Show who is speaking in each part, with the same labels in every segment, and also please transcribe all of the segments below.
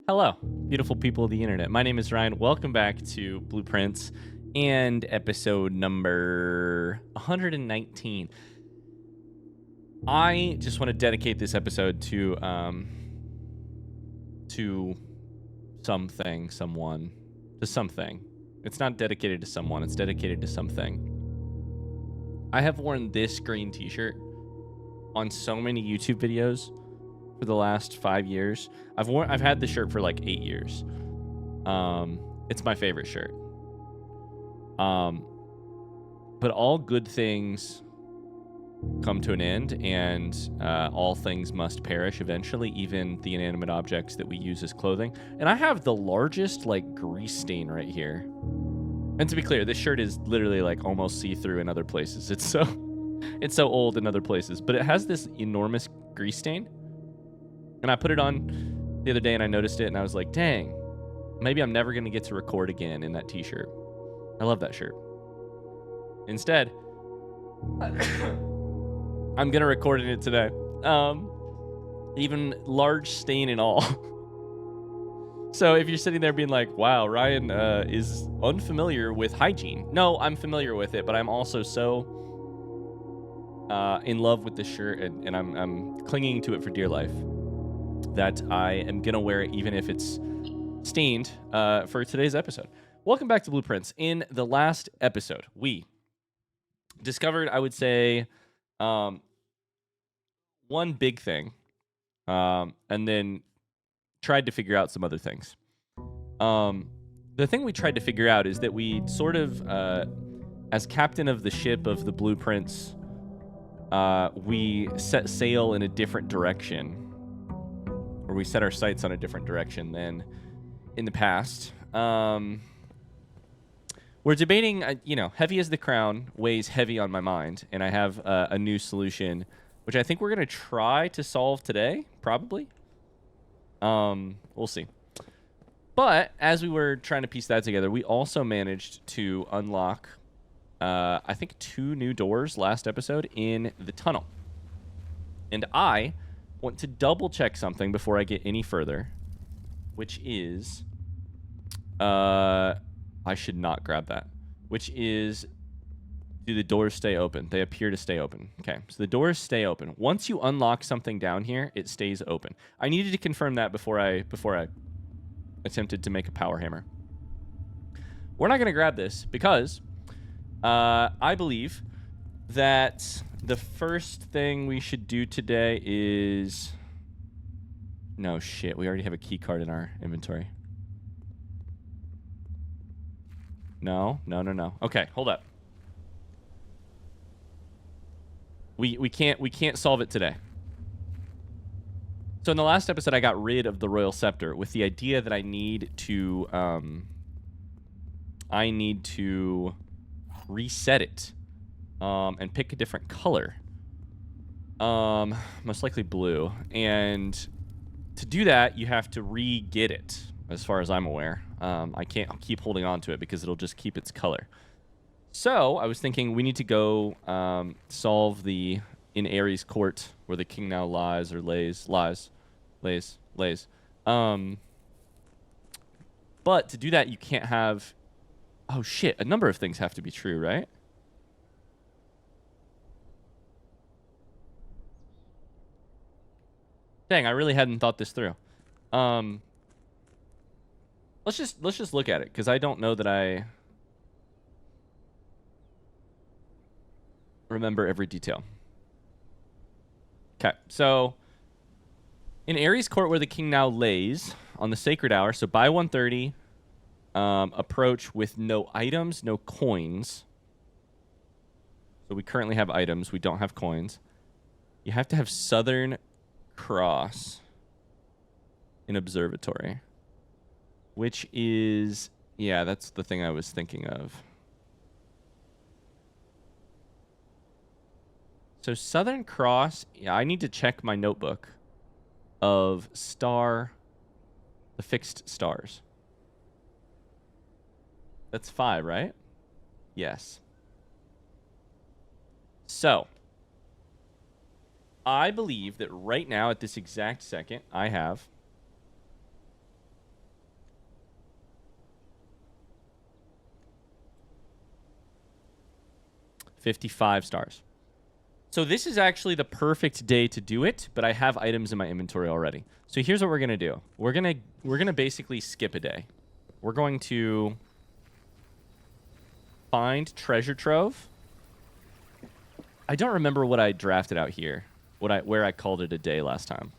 Speaker 1: Hello, beautiful people of the internet. My name is Ryan. Welcome back to Blueprints and episode number 119. I just want to dedicate this episode to someone. It's not dedicated to someone, it's dedicated to something. I have worn this green t-shirt on so many YouTube videos for the last 5 years. I've had this shirt for like 8 years. It's my favorite shirt. But all good things come to an end, and all things must perish eventually, even the inanimate objects that we use as clothing. And I have the largest like grease stain right here. And to be clear, this shirt is literally like almost see-through in other places. It's so old in other places, but it has this enormous grease stain. And I put it on the other day and I noticed it and I was like, dang, maybe I'm never going to get to record again in that t-shirt. I love that shirt. Instead, I'm going to record in it today. Even large stain and all. So if you're sitting there being like, wow, Ryan is unfamiliar with hygiene. No, I'm familiar with it, but I'm also so in love with this shirt and I'm clinging to it for dear life that I am going to wear it even if it's stained for today's episode. Welcome back to Blueprints. In the last episode, we discovered, I would say, one big thing and then tried to figure out some other things. The thing we tried to figure out is that we sort of, as captain of the ship of the Blueprints, we set sail in a different direction, or we set our sights on a different direction than in the past. We're debating, heavy as the crown weighs heavy on my mind, and I have a new solution, which I think we're going to try to solve today, probably. We'll see. But as we were trying to piece that together, we also managed to unlock, I think, 2 new doors last episode in the tunnel. And I want to double check something before I get any further, which is, I should not grab that, which is, do the doors stay open? They appear to stay open. Okay, so the doors stay open. Once you unlock something down here, it stays open. I needed to confirm that before I attempted to make a power hammer. We're not going to grab this because I believe that the first thing we should do today is... No, shit. We already have a key card in our inventory. No. Okay, hold up. We can't solve it today. So in the last episode, I got rid of the Royal Scepter with the idea that I need to reset it and pick a different color. Most likely blue. And to do that, you have to re-get it, as far as I'm aware. I can't keep holding on to it because it'll just keep its color. So I was thinking we need to go solve the in Aries court where the king now lies or lays. But to do that, you can't have... Oh shit! A number of things have to be true, right? Dang, I really hadn't thought this through. Let's just look at it because I don't know that I remember every detail. Okay, so in Aries court where the king now lays on the sacred hour, so by 1:30, approach with no items, no coins. So we currently have items, we don't have coins. You have to have Southern Cross in observatory, which is, yeah, that's the thing I was thinking of. So Southern Cross, yeah, I need to check my notebook of the fixed stars. That's 5, right? Yes. So, I believe that right now, at this exact second, I have 55 stars. So this is actually the perfect day to do it, but I have items in my inventory already. So here's what we're gonna do. We're gonna basically skip a day. We're going to find treasure trove. I don't remember what I drafted out here. Where I called it a day last time.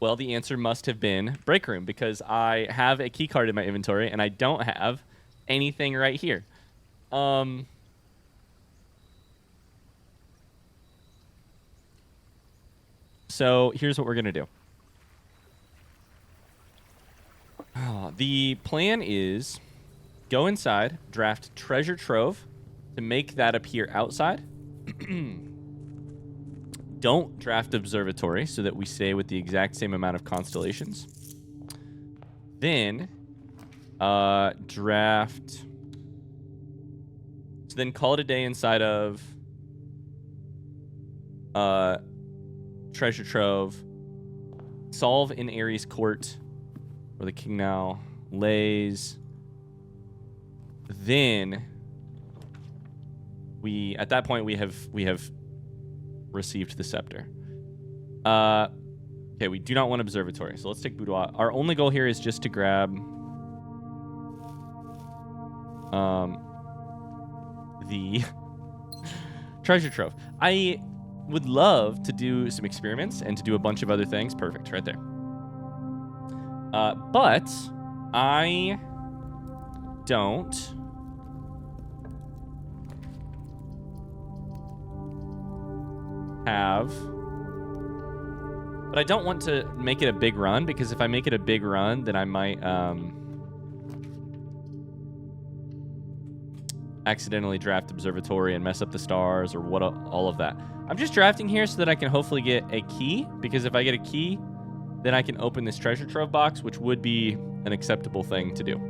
Speaker 1: Well, the answer must have been break room, because I have a key card in my inventory and I don't have anything right here. So here's what we're gonna do. The plan is go inside, draft treasure trove to make that appear outside. Don't draft observatory so that we stay with the exact same amount of constellations. Then draft. So then call it a day inside of treasure trove. Solve in Aries court, where the king now lays. Then at that point we have received the scepter. Okay, we do not want observatory, so let's take boudoir. Our only goal here is just to grab the treasure trove. I would love to do some experiments and to do a bunch of other things. Perfect, right there. But I don't have, but I don't want to make it a big run, because if I make it a big run, then I might accidentally draft observatory and mess up the stars or all of that. I'm just drafting here so that I can hopefully get a key, because if I get a key, then I can open this treasure trove box, which would be an acceptable thing to do.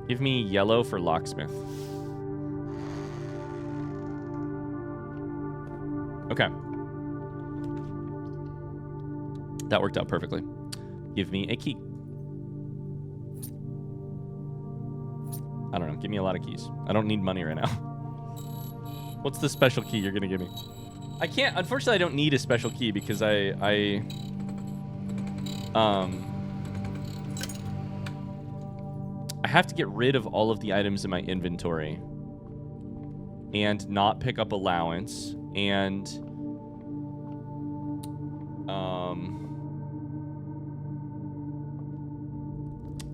Speaker 1: Give me yellow for locksmith. Okay. That worked out perfectly. Give me a key. I don't know. Give me a lot of keys. I don't need money right now. What's the special key you're going to give me? I can't. Unfortunately, I don't need a special key because I have to get rid of all of the items in my inventory and not pick up allowance, and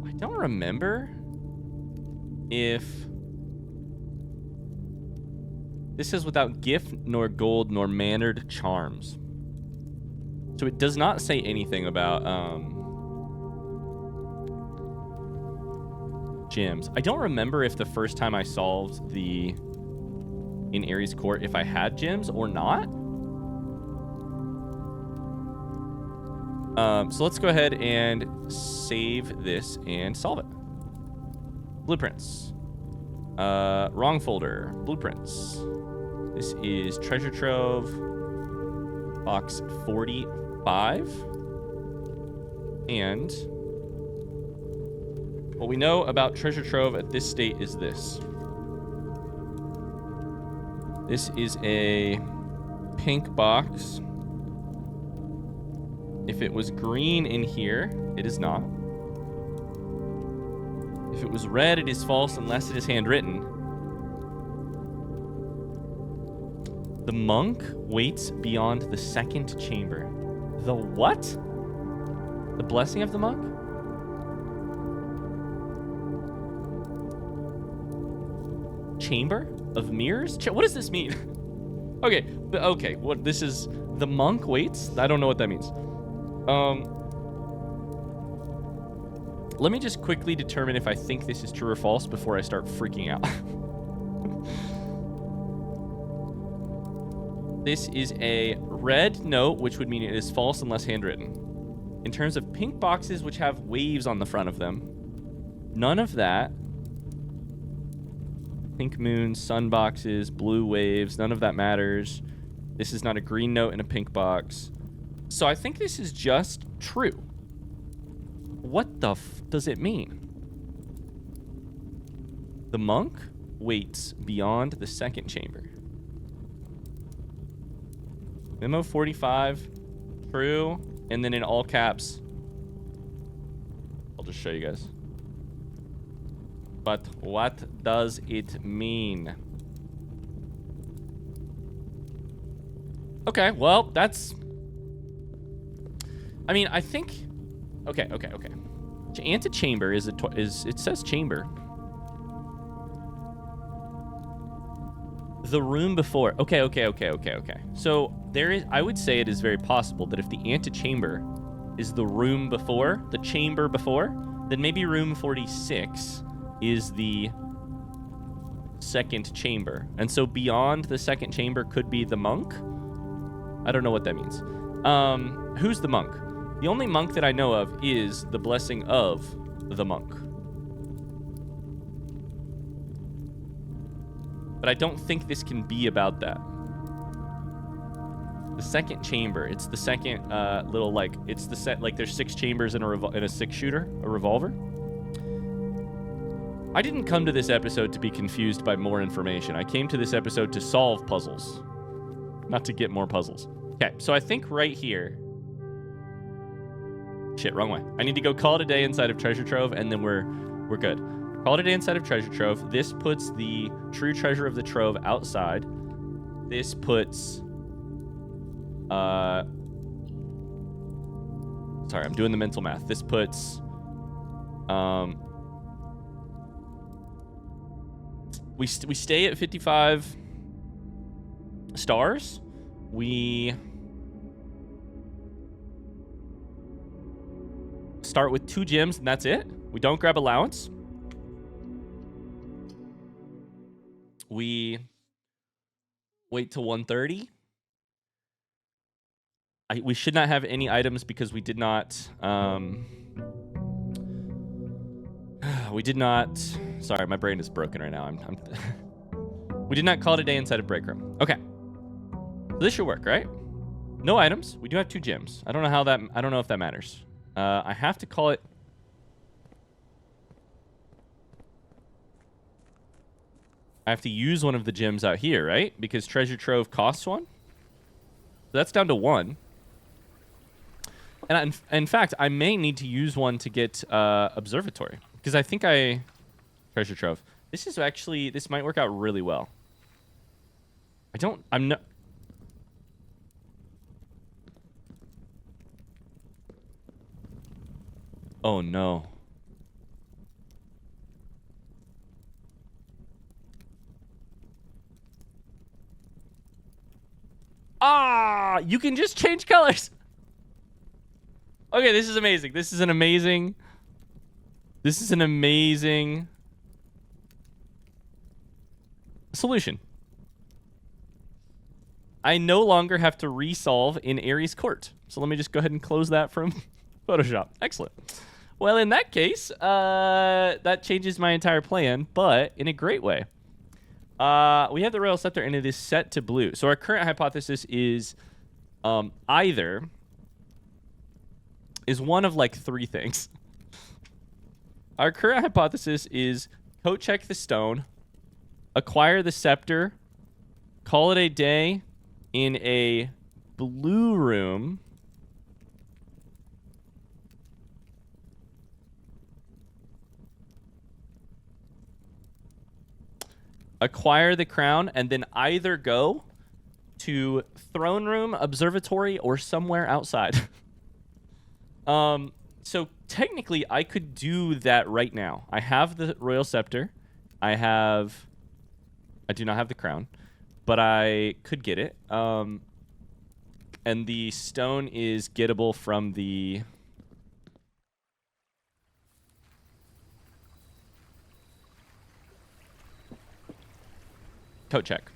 Speaker 1: I don't remember if this says without gift nor gold nor mannered charms. So it does not say anything about gems. I don't remember if the first time I solved in Aries Court if I had gems or not. So let's go ahead and save this and solve it. Blueprints. Wrong folder. Blueprints. This is treasure trove box 45. And what we know about treasure trove at this state is this. This is a pink box. If it was green in here, it is not. If it was red, it is false unless it is handwritten. The monk waits beyond the second chamber. The what? The blessing of the monk? Chamber of mirrors? What does this mean? Okay, what this is, the monk waits? I don't know what that means. Let me just quickly determine if I think this is true or false before I start freaking out. This is a red note, which would mean it is false unless handwritten. In terms of pink boxes, which have waves on the front of them, none of that. Pink moon, sun boxes, blue waves, none of that matters. This is not a green note in a pink box. So I think this is just true. What the f does it mean? The monk waits beyond the second chamber. Memo 45, true, and then in all caps. I'll just show you guys. But what does it mean? Okay, well, that's... I mean, I think... Okay. Antechamber is it says chamber. The room before. Okay. So there is, I would say it is very possible that if the antechamber is the room before, the chamber before, then maybe room 46 is the second chamber. And so beyond the second chamber could be the monk. I don't know what that means. Who's the monk? The only monk that I know of is the blessing of the monk. But I don't think this can be about that. The second chamber, it's the second little, like, it's the set, like there's 6 chambers in a 6-shooter, a revolver. I didn't come to this episode to be confused by more information. I came to this episode to solve puzzles, not to get more puzzles. Okay, so I think right here... Shit, wrong way. I need to go call it a day inside of Treasure Trove, and then we're good. Call it a day inside of Treasure Trove. This puts the true treasure of the trove outside. This puts... Sorry, I'm doing the mental math. This puts... We stay at 55 stars. We start with 2 gems, and that's it. We don't grab allowance. We wait till 1:30. We should not have any items because we did not... we did not... Sorry, my brain is broken right now. We did not call it a day inside of break room. Okay. So this should work, right? No items. We do have 2 gems. I don't know how that... I don't know if that matters. I have to call it... I have to use one of the gems out here, right? Because Treasure Trove costs 1. So that's down to 1. And in fact, I may need to use one to get Observatory. Because I think Treasure Trove. This is actually... This might work out really well. I'm not... Oh, no. Ah! You can just change colors! Okay, this is amazing. This is an amazing solution. I no longer have to resolve in Aries Court. So let me just go ahead and close that from Photoshop. Excellent. Well, in that case, that changes my entire plan, but in a great way. We have the Royal Scepter, and it is set to blue. So our current hypothesis is either is one of like 3 things. Our current hypothesis is coat check the stone, acquire the scepter, call it a day in a blue room, acquire the crown, and then either go to throne room, observatory, or somewhere outside. So technically, I could do that right now. I have the Royal Scepter. I do not have the crown, but I could get it. And the stone is gettable from the... coat check.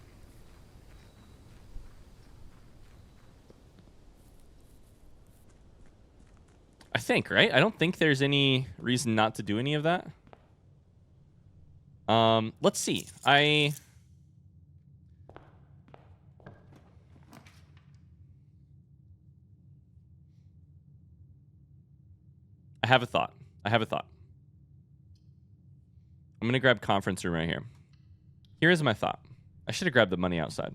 Speaker 1: I think, right? I don't think there's any reason not to do any of that. Let's see. I have a thought. I have a thought. I'm going to grab conference room right here. Here is my thought. I should have grabbed the money outside.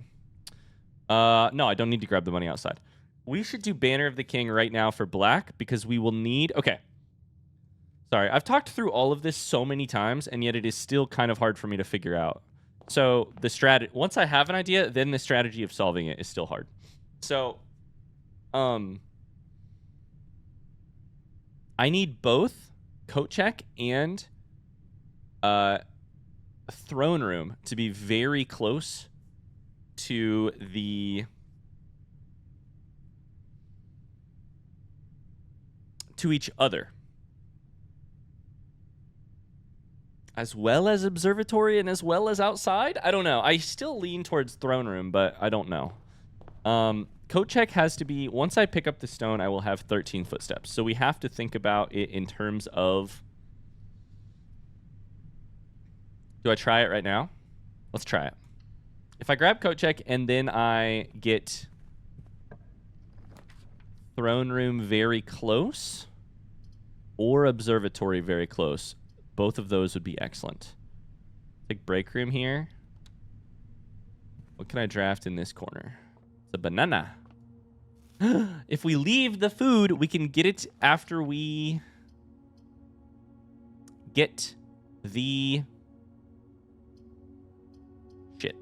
Speaker 1: No, I don't need to grab the money outside. We should do Banner of the King right now for black because we will need... Okay. Sorry, I've talked through all of this so many times, and yet it is still kind of hard for me to figure out. So the strategy... Once I have an idea, then the strategy of solving it is still hard. So, I need both coat check and throne room to be very close to the... to each other. As well as observatory and as well as outside? I don't know. I still lean towards throne room, but I don't know. Coat check has to be... Once I pick up the stone, I will have 13 footsteps. So we have to think about it in terms of... Do I try it right now? Let's try it. If I grab coat check and then I get throne room very close or observatory very close, both of those would be excellent. Take break room here. What can I draft in this corner? It's a banana. If we leave the food, we can get it after we get the... Shit.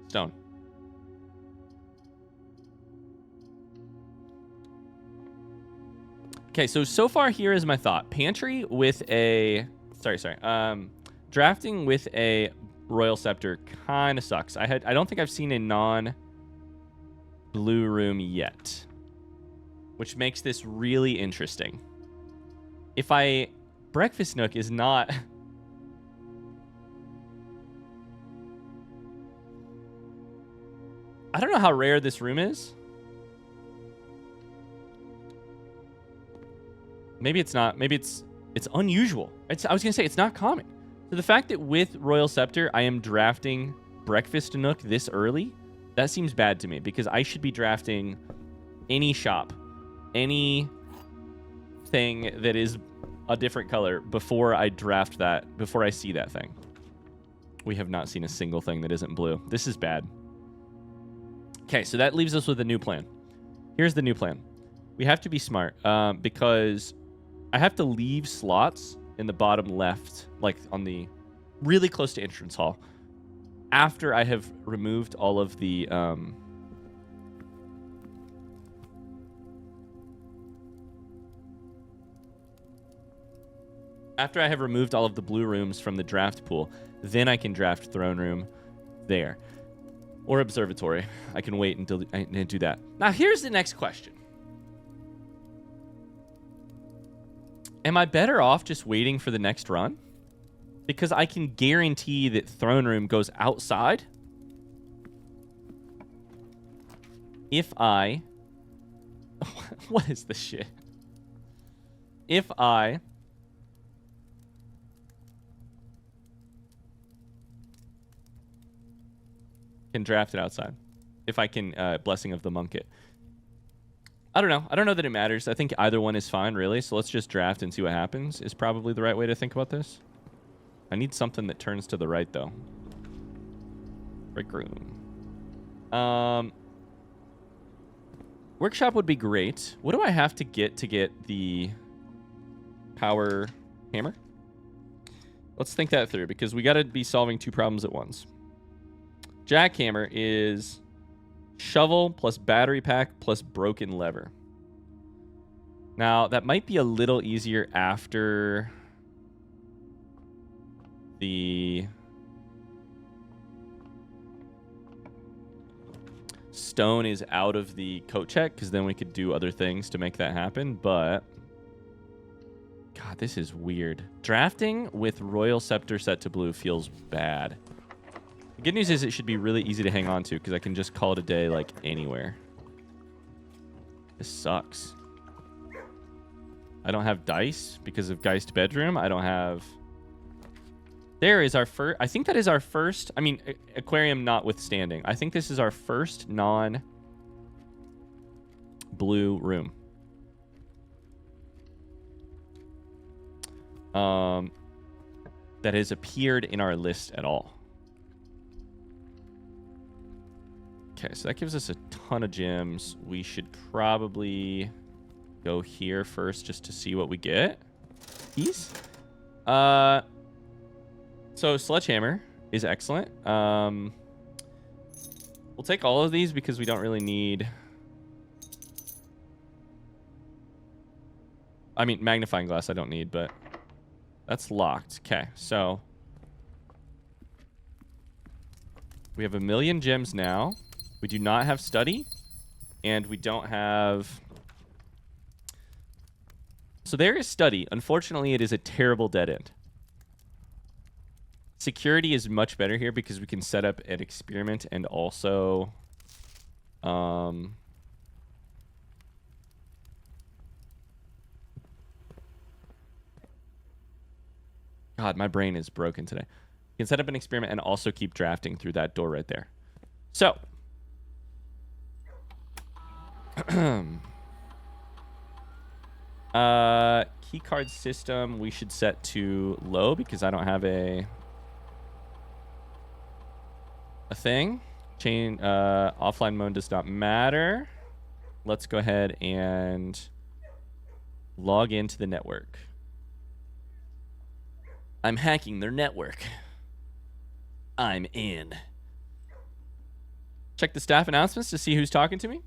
Speaker 1: Stone. Okay, so far here is my thought. Pantry with a... Sorry. Drafting with a Royal Scepter kind of sucks. I don't think I've seen a non-blue room yet, which makes this really interesting. If I... Breakfast Nook is not... I don't know how rare this room is. Maybe it's not. Maybe it's unusual. I was going to say it's not common. So the fact that with Royal Scepter, I am drafting Breakfast Nook this early, that seems bad to me because I should be drafting any shop, any thing that is a different color before I draft that, before I see that thing. We have not seen a single thing that isn't blue. This is bad. Okay, so that leaves us with a new plan. Here's the new plan. We have to be smart because I have to leave slots in the bottom left, like on the really close to entrance hall, after I have removed all of the after I have removed all of the blue rooms from the draft pool. Then I can draft throne room there or observatory. I can wait until I do that. Now here's the next question. Am I better off just waiting for the next run? Because I can guarantee that throne room goes outside. If I... What is this shit? If I... can draft it outside. If I can Blessing of the Monk it. I don't know. I don't know that it matters. I think either one is fine, really. So let's just draft and see what happens is probably the right way to think about this. I need something that turns to the right, though. Break room. Workshop would be great. What do I have to get the power hammer? Let's think that through, because we got to be solving two problems at once. Jackhammer is... shovel plus battery pack plus broken lever. Now, that might be a little easier after the stone is out of the coat check, because then we could do other things to make that happen, but... God, this is weird. Drafting with Royal Scepter set to blue feels bad. The good news is it should be really easy to hang on to because I can just call it a day like anywhere. This sucks. I don't have dice because of Geist Bedroom. I don't have... There is our first... I think that is our first... I mean, aquarium notwithstanding. I think this is our first non-blue room. that has appeared in our list at all. Okay, so that gives us a ton of gems. We should probably go here first just to see what we get. These? So Sledgehammer is excellent. We'll take all of these because we don't really need... I mean, magnifying glass I don't need, but that's locked. Okay, so we have 1,000,000 gems now. We do not have study, and we don't have... So there is study. Unfortunately, it is a terrible dead end. Security is much better here because we can set up an experiment and also... God, my brain is broken today. You can set up an experiment and also keep drafting through that door right there. So... key card system we should set to low because I don't have a thing. Chain offline mode does not matter. Let's go ahead and log into the network. I'm hacking their network. I'm in. Check the staff announcements to see who's talking to me.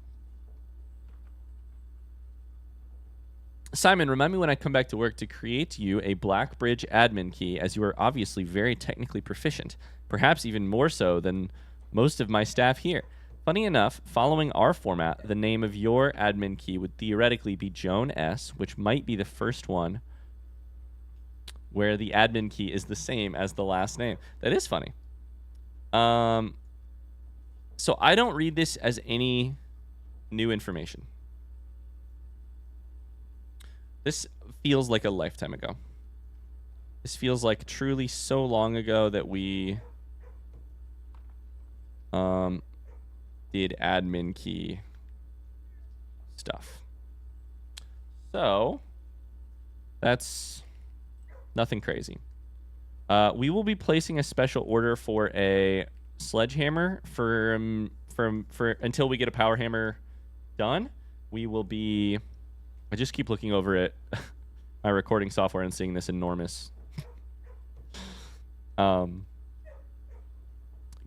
Speaker 1: Simon, remind me when I come back to work to create you a Blackbridge admin key, as you are obviously very technically proficient, perhaps even more so than most of my staff here. Funny enough, following our format, the name of your admin key would theoretically be Joan S., which might be the first one where the admin key is the same as the last name. That is funny. So I don't read this as any new information. This feels like a lifetime ago. This feels like truly so long ago that we did admin key stuff. So that's nothing crazy. We will be placing a special order for a sledgehammer for until we get a power hammer done. We will be... I just keep looking over at my recording software and seeing this enormous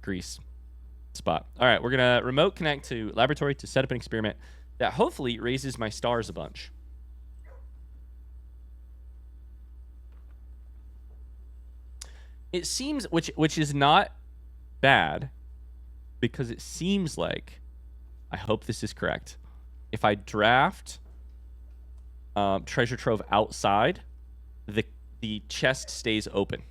Speaker 1: grease spot. All right, we're going to remote connect to laboratory to set up an experiment that hopefully raises my stars a bunch. It seems, which is not bad, because it seems like, I hope this is correct, if I draft... treasure trove outside, the chest stays open.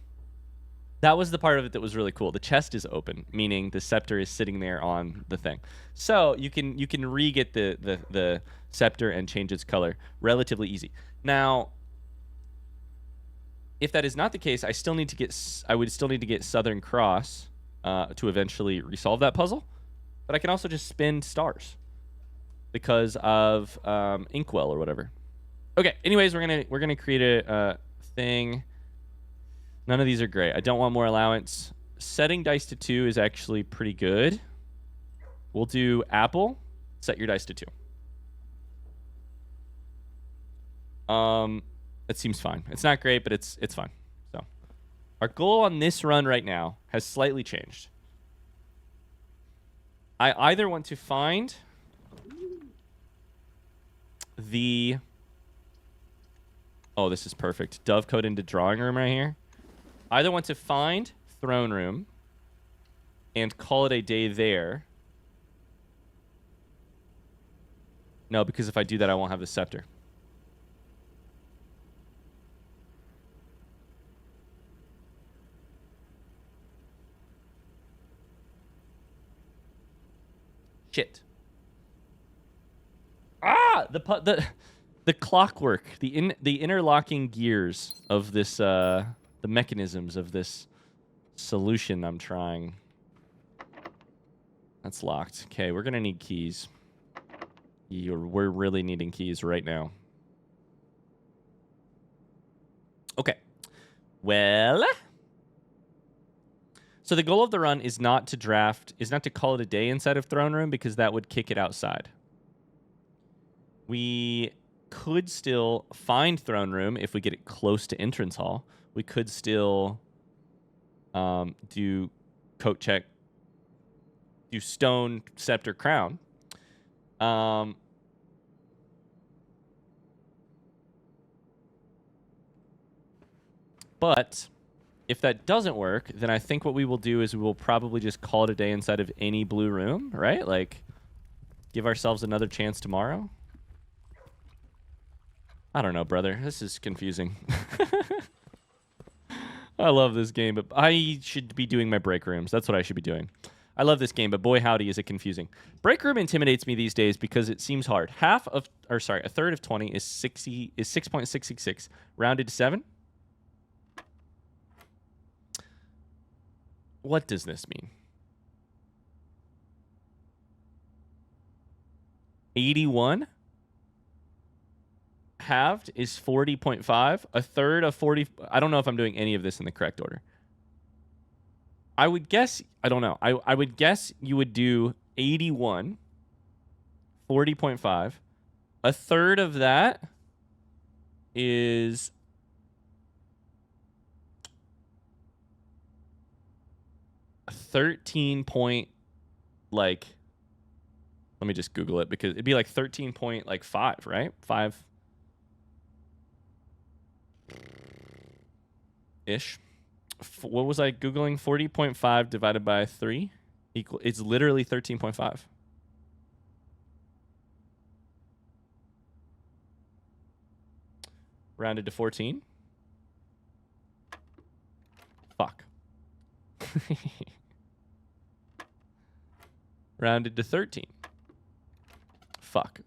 Speaker 1: That was the part of it that was really cool. The chest is open, meaning the scepter is sitting there on the thing. So you can re-get the scepter and change its color relatively easy. Now, if that is not the case, I would still need to get Southern Cross to eventually resolve that puzzle. But I can also just spend stars because of Inkwell or whatever. Okay, anyways, we're gonna create a thing. None of these are great. I don't want more allowance. Setting dice to 2 is actually pretty good. We'll do Apple. Set your dice to 2. It seems fine. It's not great, but it's fine. So our goal on this run right now has slightly changed. I either want to find the... Oh, this is perfect. Dovecode into drawing room right here. Either want to find throne room and call it a day there. No, because if I do that, I won't have the scepter. Shit. Ah! The clockwork, the interlocking gears of this, the mechanisms of this solution I'm trying. That's locked. Okay, we're gonna need keys. We're really needing keys right now. Okay, Well, so the goal of the run is not to call it a day inside of Throne Room, because that would kick it outside. We could still find Throne Room if we get it close to Entrance Hall. We could still do coat check, do Stone, Scepter, Crown. But if that doesn't work, then I think what we will do is we will probably just call it a day inside of any blue room, right? Like, give ourselves another chance tomorrow. I don't know, brother. This is confusing. I love this game, but I should be doing my break rooms. That's what I should be doing. I love this game, but boy, howdy, is it confusing. Break room intimidates me these days because it seems hard. A third of 20 is 6.666, rounded to 7. What does this mean? 81 halved is 40.5. A third of 40. I don't know if I'm doing any of this in the correct order. I would guess, I don't know. I would guess you would do 81, 40.5. A third of that is 13 point, like, let me just Google it, because it'd be like 13 point, like 5, right? 5 ish. What was I Googling? 40.5 divided by 3 equal, it's literally 13.5. Rounded to 14. Fuck. Rounded to 13. Fuck.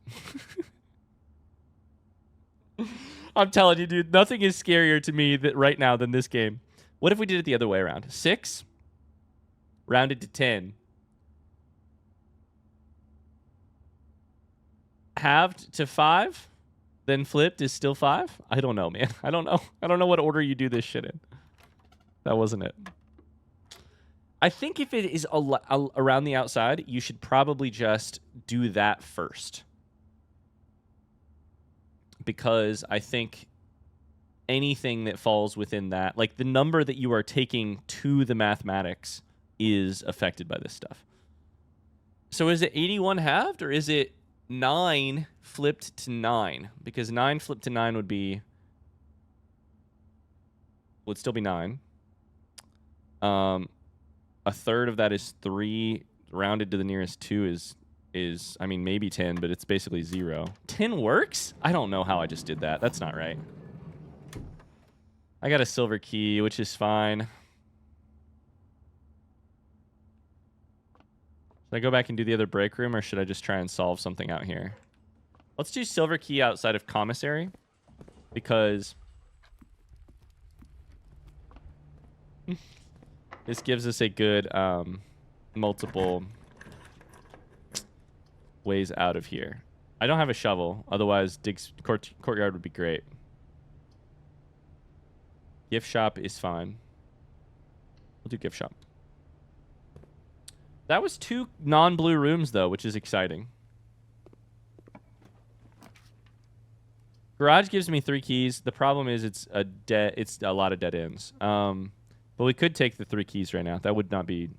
Speaker 1: I'm telling you, dude, nothing is scarier to me right now than this game. What if we did it the other way around? 6, rounded to 10. Halved to 5, then flipped is still 5? I don't know, man. I don't know. I don't know what order you do this shit in. That wasn't it. I think if it is around the outside, you should probably just do that first. Because I think anything that falls within that, like the number that you are taking to the mathematics, is affected by this stuff. So is it 81 halved, or is it 9 flipped to 9? Because 9 flipped to 9 would still be 9. A third of that is 3, rounded to the nearest 2 is I mean, maybe 10, but it's basically 0. 10 works? I don't know how I just did that. That's not right. I got a silver key, which is fine. Should I go back and do the other break room, or should I just try and solve something out here? Let's do silver key outside of commissary, because this gives us a good multiple ways out of here. I don't have a shovel, otherwise Dig's courtyard would be great. Gift shop is fine. We'll do gift shop. That was 2 non-blue rooms, though, which is exciting. Garage gives me 3 keys. The problem is it's a lot of dead ends. But we could take the 3 keys right now. That would not be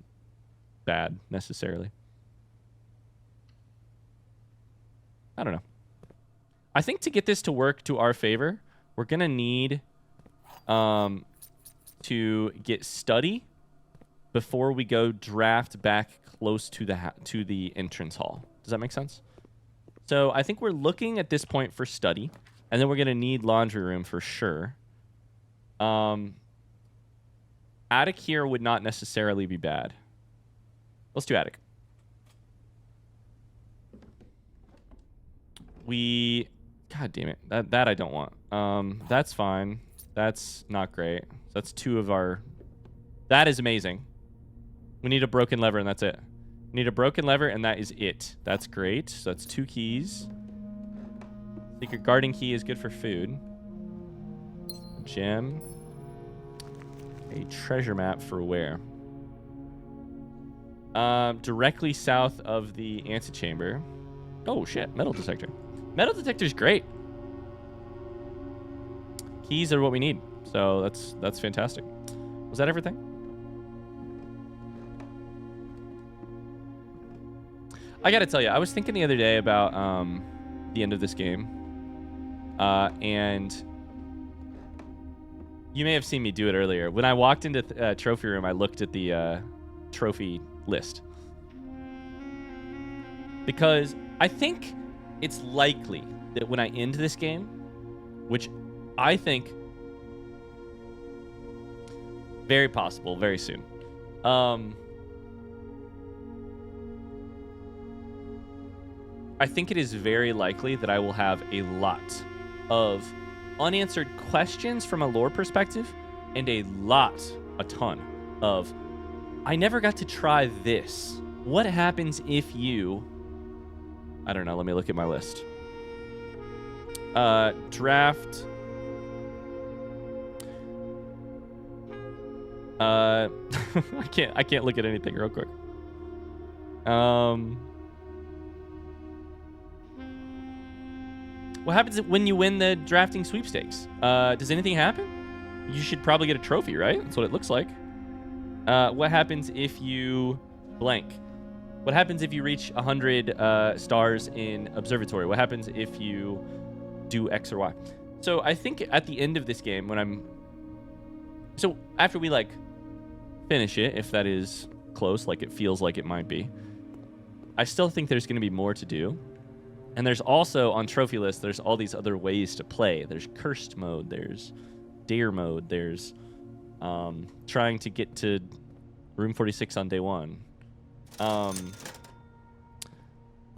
Speaker 1: bad, necessarily. I don't know. I think to get this to work to our favor, we're going to need to get study before we go draft back close to the entrance hall. Does that make sense? So I think we're looking at this point for study, and then we're going to need laundry room for sure. Attic here would not necessarily be bad. Let's do attic. God damn it. That I don't want. That's fine. That's not great. That's 2 of our... That is amazing. We need a broken lever, and that's it. We need a broken lever, and that is it. That's great. So that's 2 keys. Secret garden key is good for food. Gem. A treasure map for where? Directly south of the antechamber. Oh, shit. Metal detector. Metal detector's great. Keys are what we need. So that's fantastic. Was that everything? I gotta tell you, I was thinking the other day about the end of this game. And you may have seen me do it earlier. When I walked into trophy room, I looked at the trophy list. Because I think it's likely that when I end this game, which I think very possible, very soon. I think it is very likely that I will have a lot of unanswered questions from a lore perspective and a ton of I never got to try this. What happens if you... I don't know. Let me look at my list. Draft. I can't look at anything real quick. What happens when you win the drafting sweepstakes? Does anything happen? You should probably get a trophy, right? That's what it looks like. What happens if you blank? What happens if you reach 100 stars in observatory? What happens if you do X or Y? So I think at the end of this game, so after we like finish it, if that is close, like it feels like it might be, I still think there's going to be more to do. And there's also on trophy list, there's all these other ways to play. There's cursed mode. There's dare mode. There's trying to get to room 46 on day one.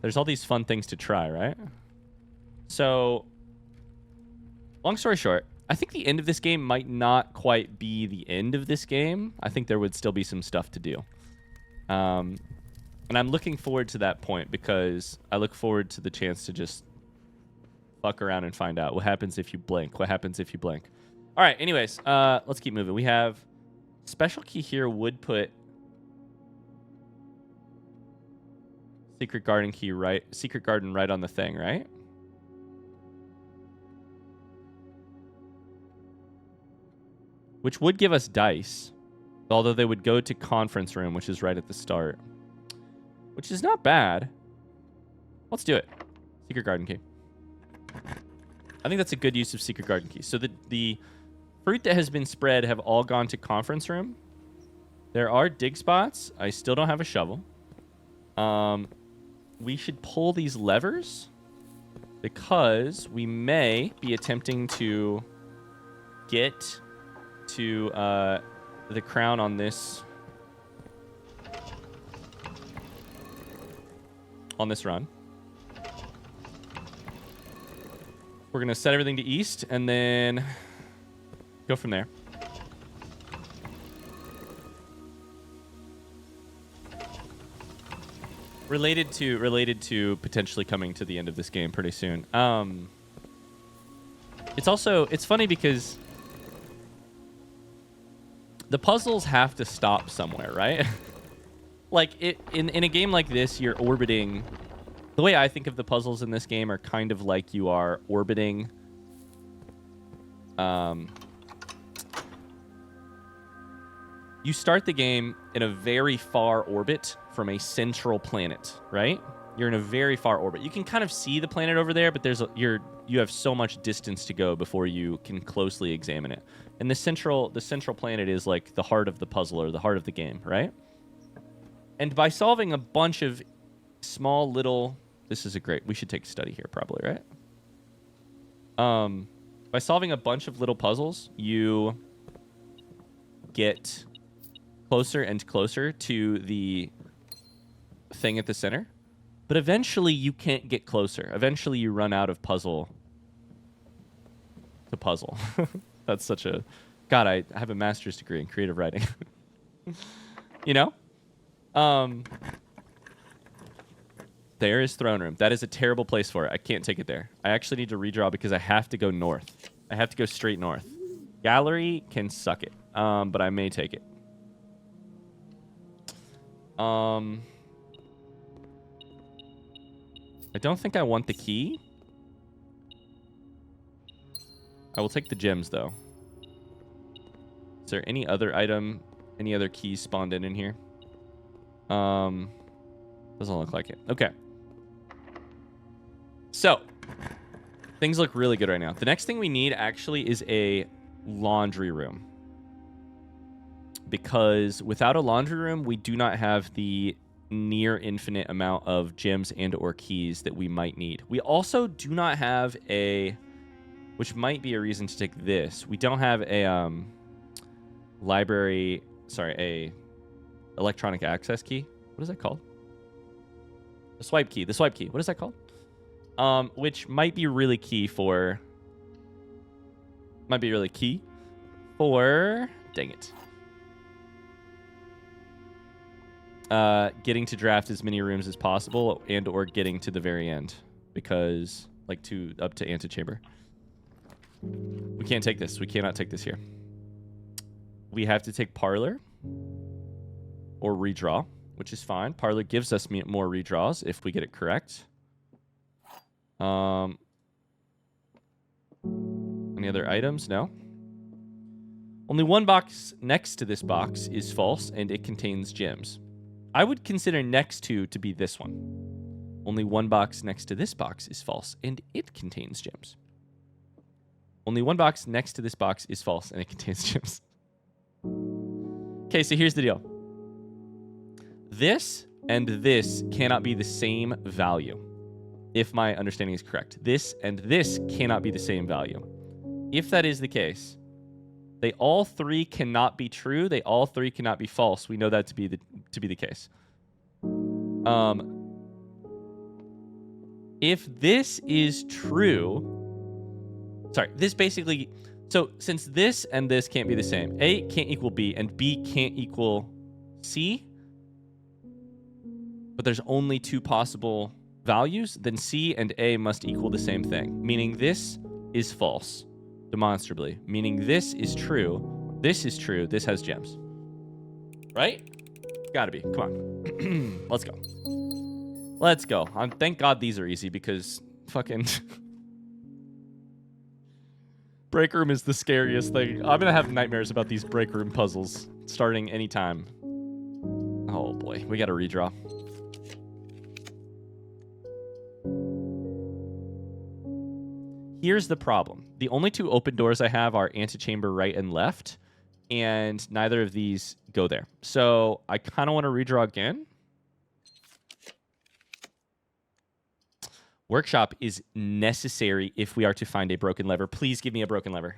Speaker 1: There's all these fun things to try, right? So, long story short, I think the end of this game might not quite be the end of this game. I think there would still be some stuff to do. And I'm looking forward to that point because I look forward to the chance to just fuck around and find out what happens if you blink. What happens if you blink? All right, anyways, let's keep moving. We have special key here would put secret garden key right, secret garden right on the thing, right? Which would give us dice, although they would go to conference room, which is right at the start, which is not bad. Let's do it. Secret garden key. I think that's a good use of secret garden key. So the fruit that has been spread have all gone to conference room. There are dig spots. I still don't have a shovel. We should pull these levers because we may be attempting to get to the crown on this run. We're going to set everything to east and then go from there. Related to potentially coming to the end of this game pretty soon. It's funny because the puzzles have to stop somewhere, right? Like in a game like this, you're orbiting. The way I think of the puzzles in this game are kind of like you are orbiting. You start the game in a very far orbit from a central planet, right? You're in a very far orbit. You can kind of see the planet over there, but you have so much distance to go before you can closely examine it. And the central planet is like the heart of the puzzle or the heart of the game, right? And by solving a bunch of small little... This is we should take a study here probably, right? By solving a bunch of little puzzles, you get closer and closer to the thing at the center. But eventually you can't get closer. Eventually you run out of puzzle to puzzle. That's such a... God, I have a master's degree in creative writing. You know? There is throne room. That is a terrible place for it. I can't take it there. I actually need to redraw because I have to go north. I have to go straight north. Gallery can suck it. but I may take it. I don't think I want the key. I will take the gems, though. Is there any other item, any other keys spawned in here? Doesn't look like it. Okay. So, things look really good right now. The next thing we need, actually, is a laundry room. Because without a laundry room, we do not have the near infinite amount of gems and or keys that we might need. We also do not have a, which might be a reason to take this. We don't have a a electronic access key. What is that called? The swipe key. The swipe key. What is that called? Which might be really key for. Dang it. Getting to draft as many rooms as possible and or getting to the very end, because like up to antechamber. We can't take this. We cannot take this here. We have to take parlor or redraw, which is fine. Parlor gives us more redraws if we get it correct. Any other items? No. Only one box next to this box is false, and it contains gems. I would consider next to be this one. Only one box next to this box is false, and it contains gems. Only one box next to this box is false, and it contains gems. Okay, so here's the deal. This and this cannot be the same value, if my understanding is correct. This and this cannot be the same value. If that is the case, they all three cannot be true. They all three cannot be false. We know that to be the case. If this is true, this basically. So since this and this can't be the same, A can't equal B and B can't equal C, but there's only two possible values, then C and A must equal the same thing, meaning this is false, demonstrably, meaning this is true, this has gems. Right? Gotta be. Come on. Let's go. Let's go. Thank God these are easy, because fucking... break room is the scariest thing. I'm gonna have nightmares about these break room puzzles starting anytime. Oh boy, we gotta redraw. Here's the problem. The only two open doors I have are antechamber right and left, and neither of these go there. So I kind of want to redraw again. Workshop is necessary if we are to find a broken lever. Please give me a broken lever.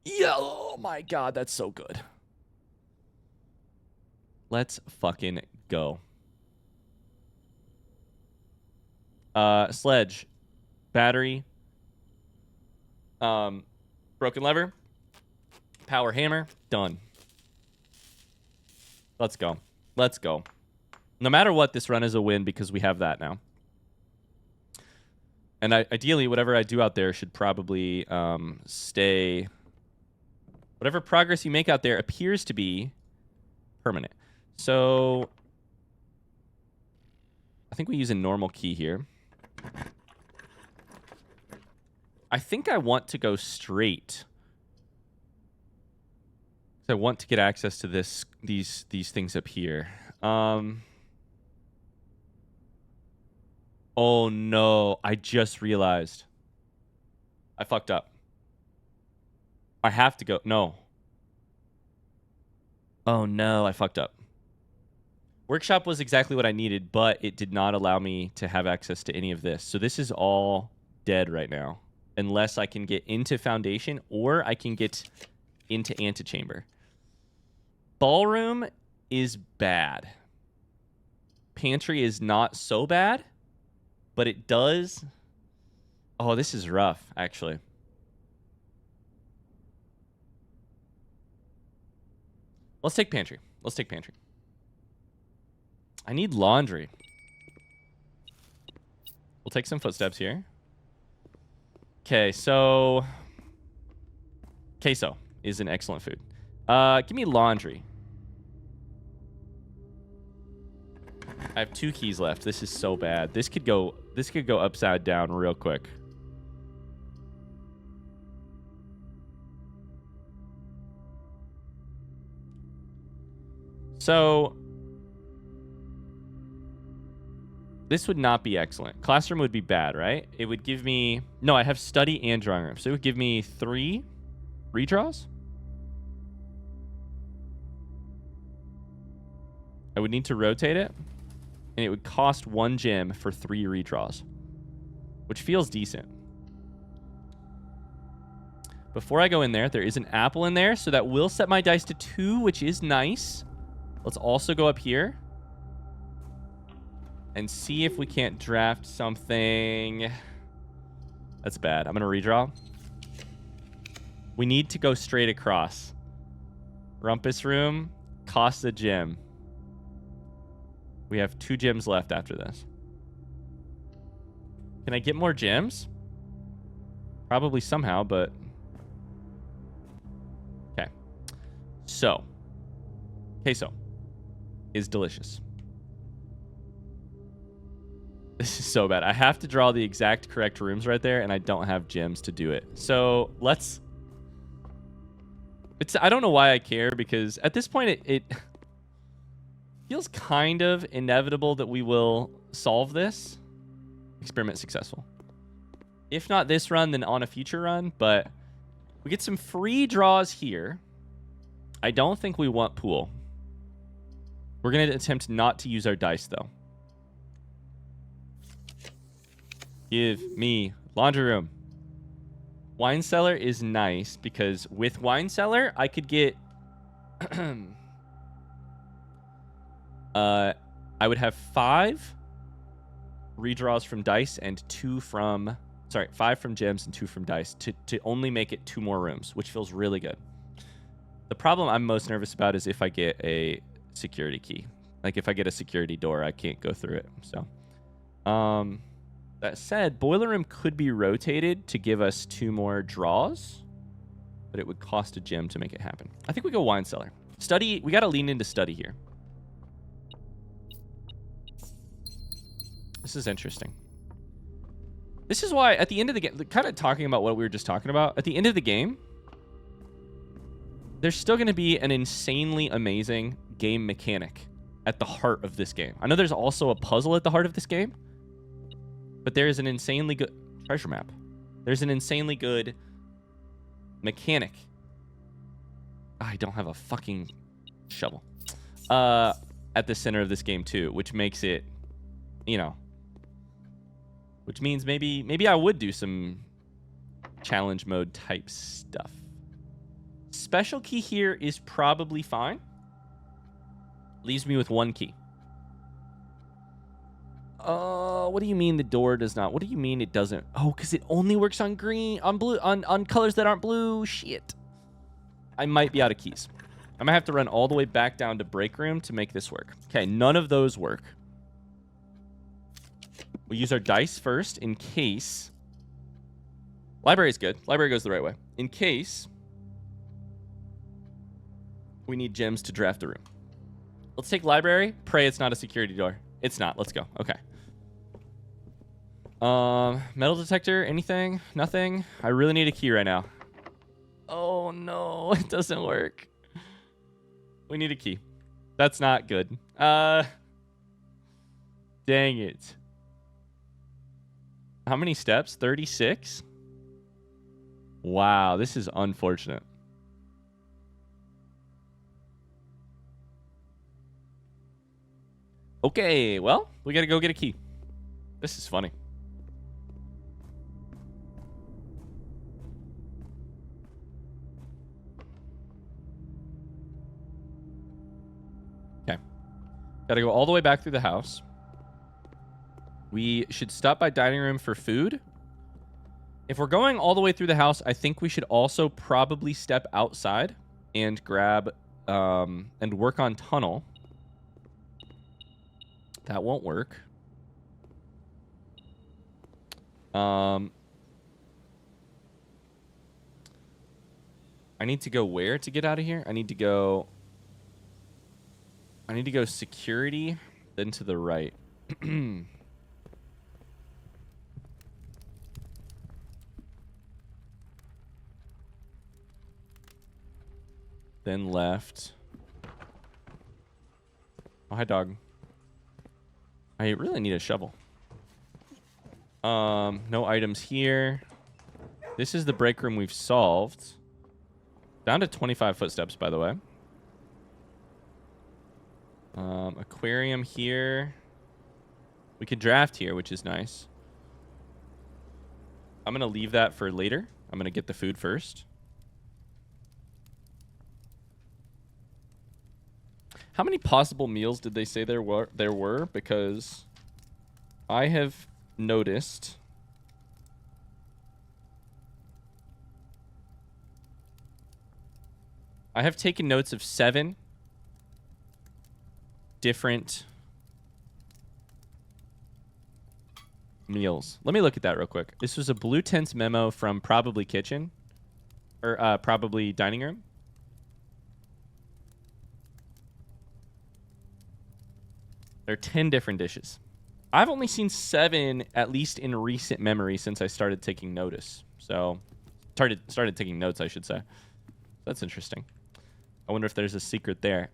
Speaker 1: Yeah, oh my God, that's so good. Let's fucking go. Sledge. Battery. Broken lever. Power hammer. Done. Let's go. Let's go. No matter what, this run is a win because we have that now. And ideally, whatever I do out there should probably stay... Whatever progress you make out there appears to be permanent. So... I think we use a normal key here. I think I want to go straight. I want to get access to these things up here. Oh no, I just realized. I fucked up. I have to go. No. Oh no, I fucked up. Workshop was exactly what I needed, but it did not allow me to have access to any of this. So this is all dead right now. Unless I can get into Foundation or I can get into Antechamber. Ballroom is bad. Pantry is not so bad, but it does... Oh, this is rough, actually. Let's take Pantry. Let's take Pantry. I need laundry. We'll take some footsteps here. Okay, so... Queso is an excellent food. Give me laundry. I have 2 keys left. This is so bad. This could go upside down real quick. So this would not be excellent. Classroom would be bad, right? It would give me... No, I have study and drawing room. So it would give me 3 redraws. I would need to rotate it. And it would cost 1 gem for 3 redraws. Which feels decent. Before I go in there, there is an apple in there. So that will set my dice to 2, which is nice. Let's also go up here. And see if we can't draft something. That's bad. I'm going to redraw. We need to go straight across. Rumpus room. Cost a gem. We have 2 gems left after this. Can I get more gems? Probably somehow, but... Okay. So. Queso is delicious. This is so bad. I have to draw the exact correct rooms right there, and I don't have gems to do it. So let's... I don't know why I care, because at this point it feels kind of inevitable that we will solve this. Experiment successful. If not this run, then on a future run, but we get some free draws here. I don't think we want pool. We're going to attempt not to use our dice, though. Give me laundry room. Wine cellar is nice because with wine cellar, I could get... I would have 5 redraws from dice and 2 from... Sorry, 5 from gems and 2 from dice to only make it 2 more rooms, which feels really good. The problem I'm most nervous about is if I get a security key. Like if I get a security door, I can't go through it. So, that said, boiler room could be rotated to give us 2 more draws, but it would cost a gem to make it happen. I think we go wine cellar. Study, we got to lean into study here. This is interesting. This is why at the end of the game, kind of talking about what we were just talking about, at the end of the game, there's still going to be an insanely amazing game mechanic at the heart of this game. I know there's also a puzzle at the heart of this game, but there is an insanely good treasure map. There's an insanely good mechanic. I don't have a fucking shovel. At the center of this game too, which makes it, you know, which means maybe I would do some challenge mode type stuff. Special key here is probably fine. Leaves me with 1 key. What do you mean the door does not? What do you mean it doesn't? Oh, because it only works on green, on blue, on colors that aren't blue. Shit. I might be out of keys. I might have to run all the way back down to break room to make this work. Okay, none of those work. We use our dice first in case. Library is good. Library goes the right way. In case we need gems to draft a room. Let's take library. Pray it's not a security door. It's not. Let's go. Okay. Metal detector. Anything? Nothing? I really need a key right now. Oh, no. It doesn't work. We need a key. That's not good. Dang it. How many steps? 36? Wow, this is unfortunate. Okay, well, we gotta go get a key. This is funny. Okay. Gotta go all the way back through the house. We should stop by dining room for food. If we're going all the way through the house, I think we should also probably step outside and grab and work on tunnel. That won't work. I I need to go where to get out of here? I need to go security, then to the right. Then left. Oh, hi, dog. I really need a shovel. No items here. This is the break room we've solved. Down to 25 footsteps, by the way. Aquarium here. We could draft here, which is nice. I'm going to leave that for later. I'm going to get the food first. How many possible meals did they say there were? Because I have noticed... I have taken notes of 7 different meals. Let me look at that real quick. This was a blue tents memo from probably kitchen. Or probably dining room. There are 10 different dishes. I've only seen 7, at least in recent memory, since I started taking notice. So, started taking notes, I should say. That's interesting. I wonder if there's a secret there.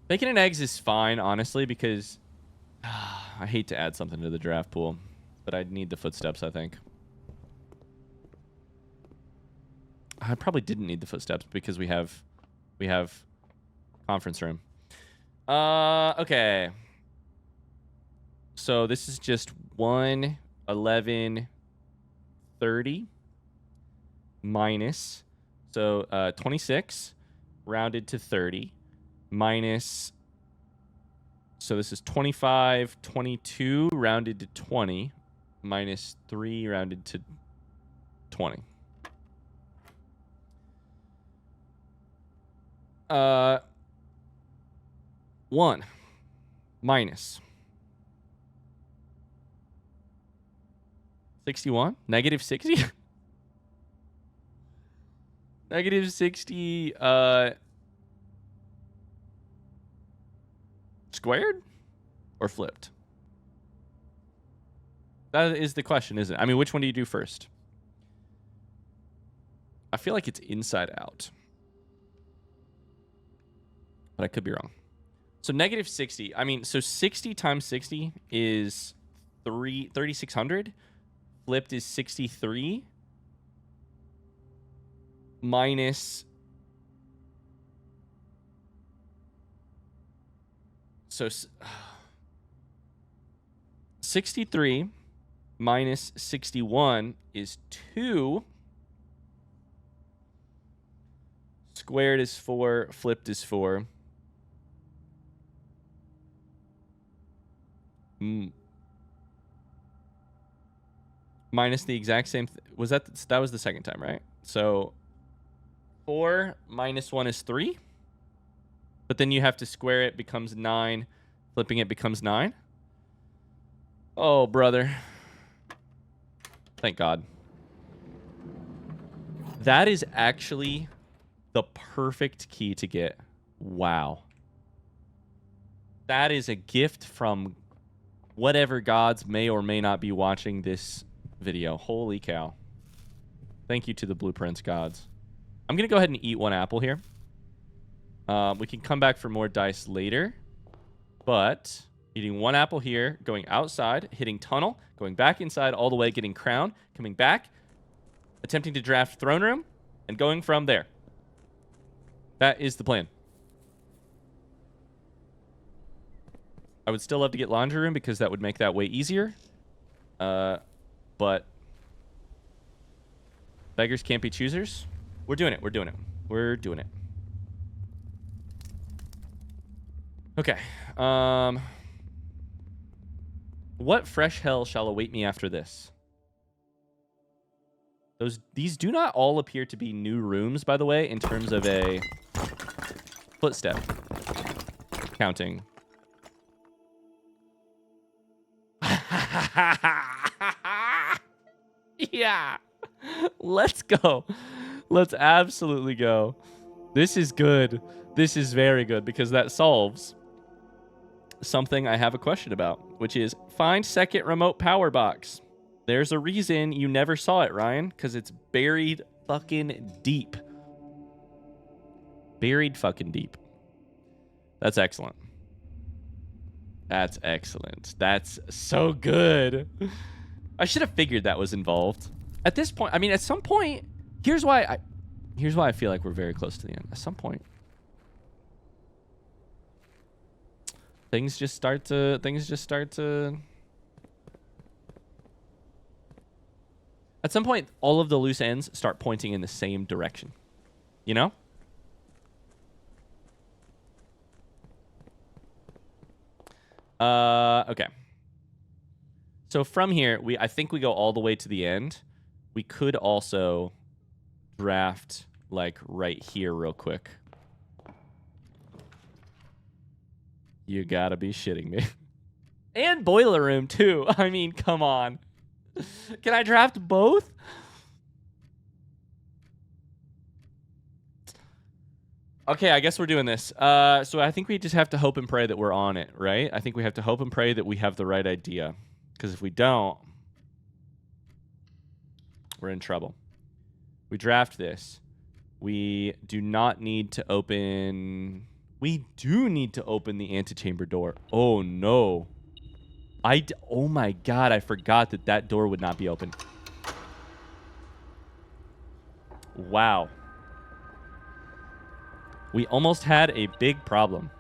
Speaker 1: Bacon and eggs is fine, honestly, because I hate to add something to the draft pool, but I'd need the footsteps, I think. I probably didn't need the footsteps because we have conference room. Okay. So this is just 1, 11, 30 minus, so 26 rounded to 30 minus, so this is 25, 22 rounded to 20 minus 3 rounded to 20. 1 minus 61, negative 60. Negative 60 squared or flipped? That is the question, isn't it? I mean, which one do you do first? I feel like it's inside out, but I could be wrong. So negative 60. I mean, so 60 times 60 is 3,600. Flipped is 63 minus, so 63 minus 61 is 2. Squared is 4, flipped is 4. Minus the exact same. Was that was the second time, right? So 4 minus 1 is 3. But then you have to square it, becomes 9. Flipping it becomes 9. Oh, brother. Thank God. That is actually the perfect key to get. Wow. That is a gift from whatever gods may or may not be watching this video. Holy cow. Thank you to the blueprints gods. I'm going to go ahead and eat 1 apple here. We can come back for more dice later. But eating 1 apple here, going outside, hitting tunnel, going back inside all the way, getting crown, coming back, attempting to draft throne room, and going from there. That is the plan. I would still love to get laundry room because that would make that way easier. But beggars can't be choosers. We're doing it. We're doing it. We're doing it. Okay. What fresh hell shall await me after this? These do not all appear to be new rooms, by the way, in terms of a footstep counting. Yeah. Let's go. Let's absolutely go. This is good. This is very good because that solves something I have a question about, which is find second remote power box. There's a reason you never saw it, Ryan, because it's buried fucking deep. Buried fucking deep. That's excellent. That's excellent. That's so good. I should have figured that was involved. At this point, I mean, at some point, here's why I feel like we're very close to the end. At some point, things just start to at some point, all of the loose ends start pointing in the same direction. You know? Okay. So from here, I think we go all the way to the end. We could also draft like right here real quick. You gotta be shitting me. And boiler room too. I mean, come on. Can I draft both? Okay, I guess we're doing this. So I think we just have to hope and pray that we're on it, right? I think we have to hope and pray that we have the right idea. Because if we don't, we're in trouble. We draft this. We do not need to open... We do need to open the antechamber door. Oh, no. Oh, my God. I forgot that that door would not be open. Wow. We almost had a big problem.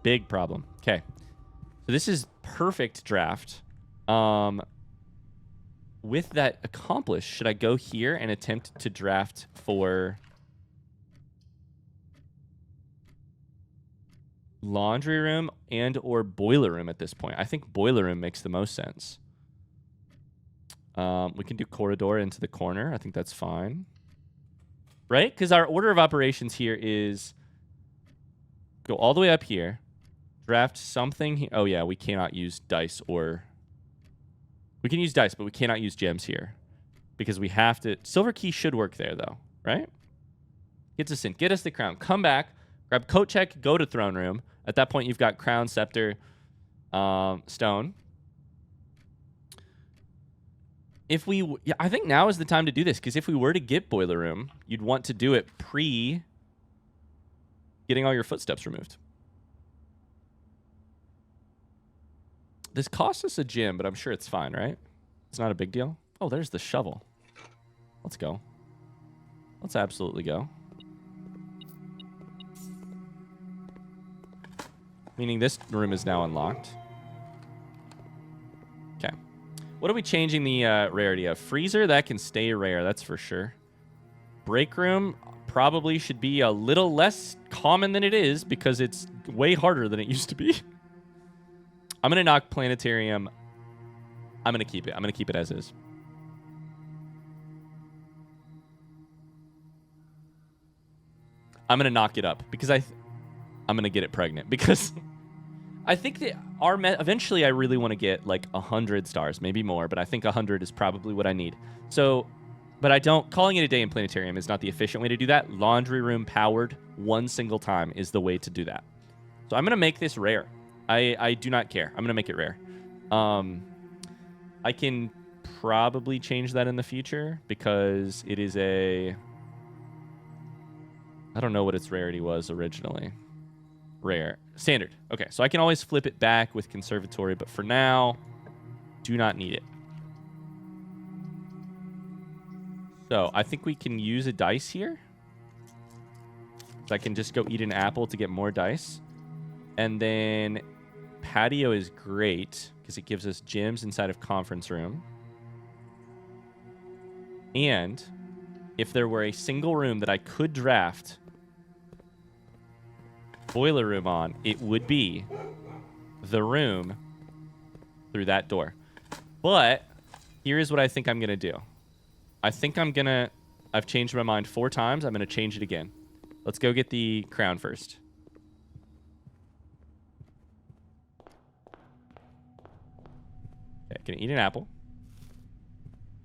Speaker 1: Big problem. Okay. So this is perfect draft. With that accomplished, should I go here and attempt to draft for laundry room and or boiler room at this point? I think boiler room makes the most sense. We can do corridor into the corner. I think that's fine. Right? Because our order of operations here is go all the way up here, draft something here. Oh, yeah, we cannot use dice or... We can use dice, but we cannot use gems here because we have to... Silver key should work there, though, right? Gets us in. Get us the crown. Come back. Grab coat check. Go to throne room. At that point, you've got crown, scepter, stone. If we... Yeah, I think now is the time to do this because if we were to get boiler room, you'd want to do it pre getting all your footsteps removed. This costs us a gem, but I'm sure it's fine, right? It's not a big deal. Oh, there's the shovel. Let's go. Let's absolutely go. Meaning this room is now unlocked. Okay. What are we changing the rarity of? Freezer, that can stay rare, that's for sure. Break room probably should be a little less common than it is because it's way harder than it used to be. I'm going to knock planetarium. I'm going to keep it. I'm going to keep it as is. I'm going to knock it up because I'm going to get it pregnant because I think that eventually I really want to get like 100 stars, maybe more, but I think 100 is probably what I need. So, but I don't, calling it a day in planetarium is not the efficient way to do that. Laundry room powered one single time is the way to do that. So I'm going to make this rare. I do not care. I'm going to make it rare. I can probably change that in the future because it is a... I don't know what its rarity was originally. Rare. Standard. Okay, so I can always flip it back with conservatory, but for now, do not need it. So I think we can use a dice here. So I can just go eat an apple to get more dice. And then... Patio is great because it gives us gyms inside of conference room. And if there were a single room that I could draft boiler room on, it would be the room through that door. But here is what I think I'm going to do. I think I've changed my mind 4 times. I'm going to change it again. Let's go get the crown first. Okay, gonna eat an apple.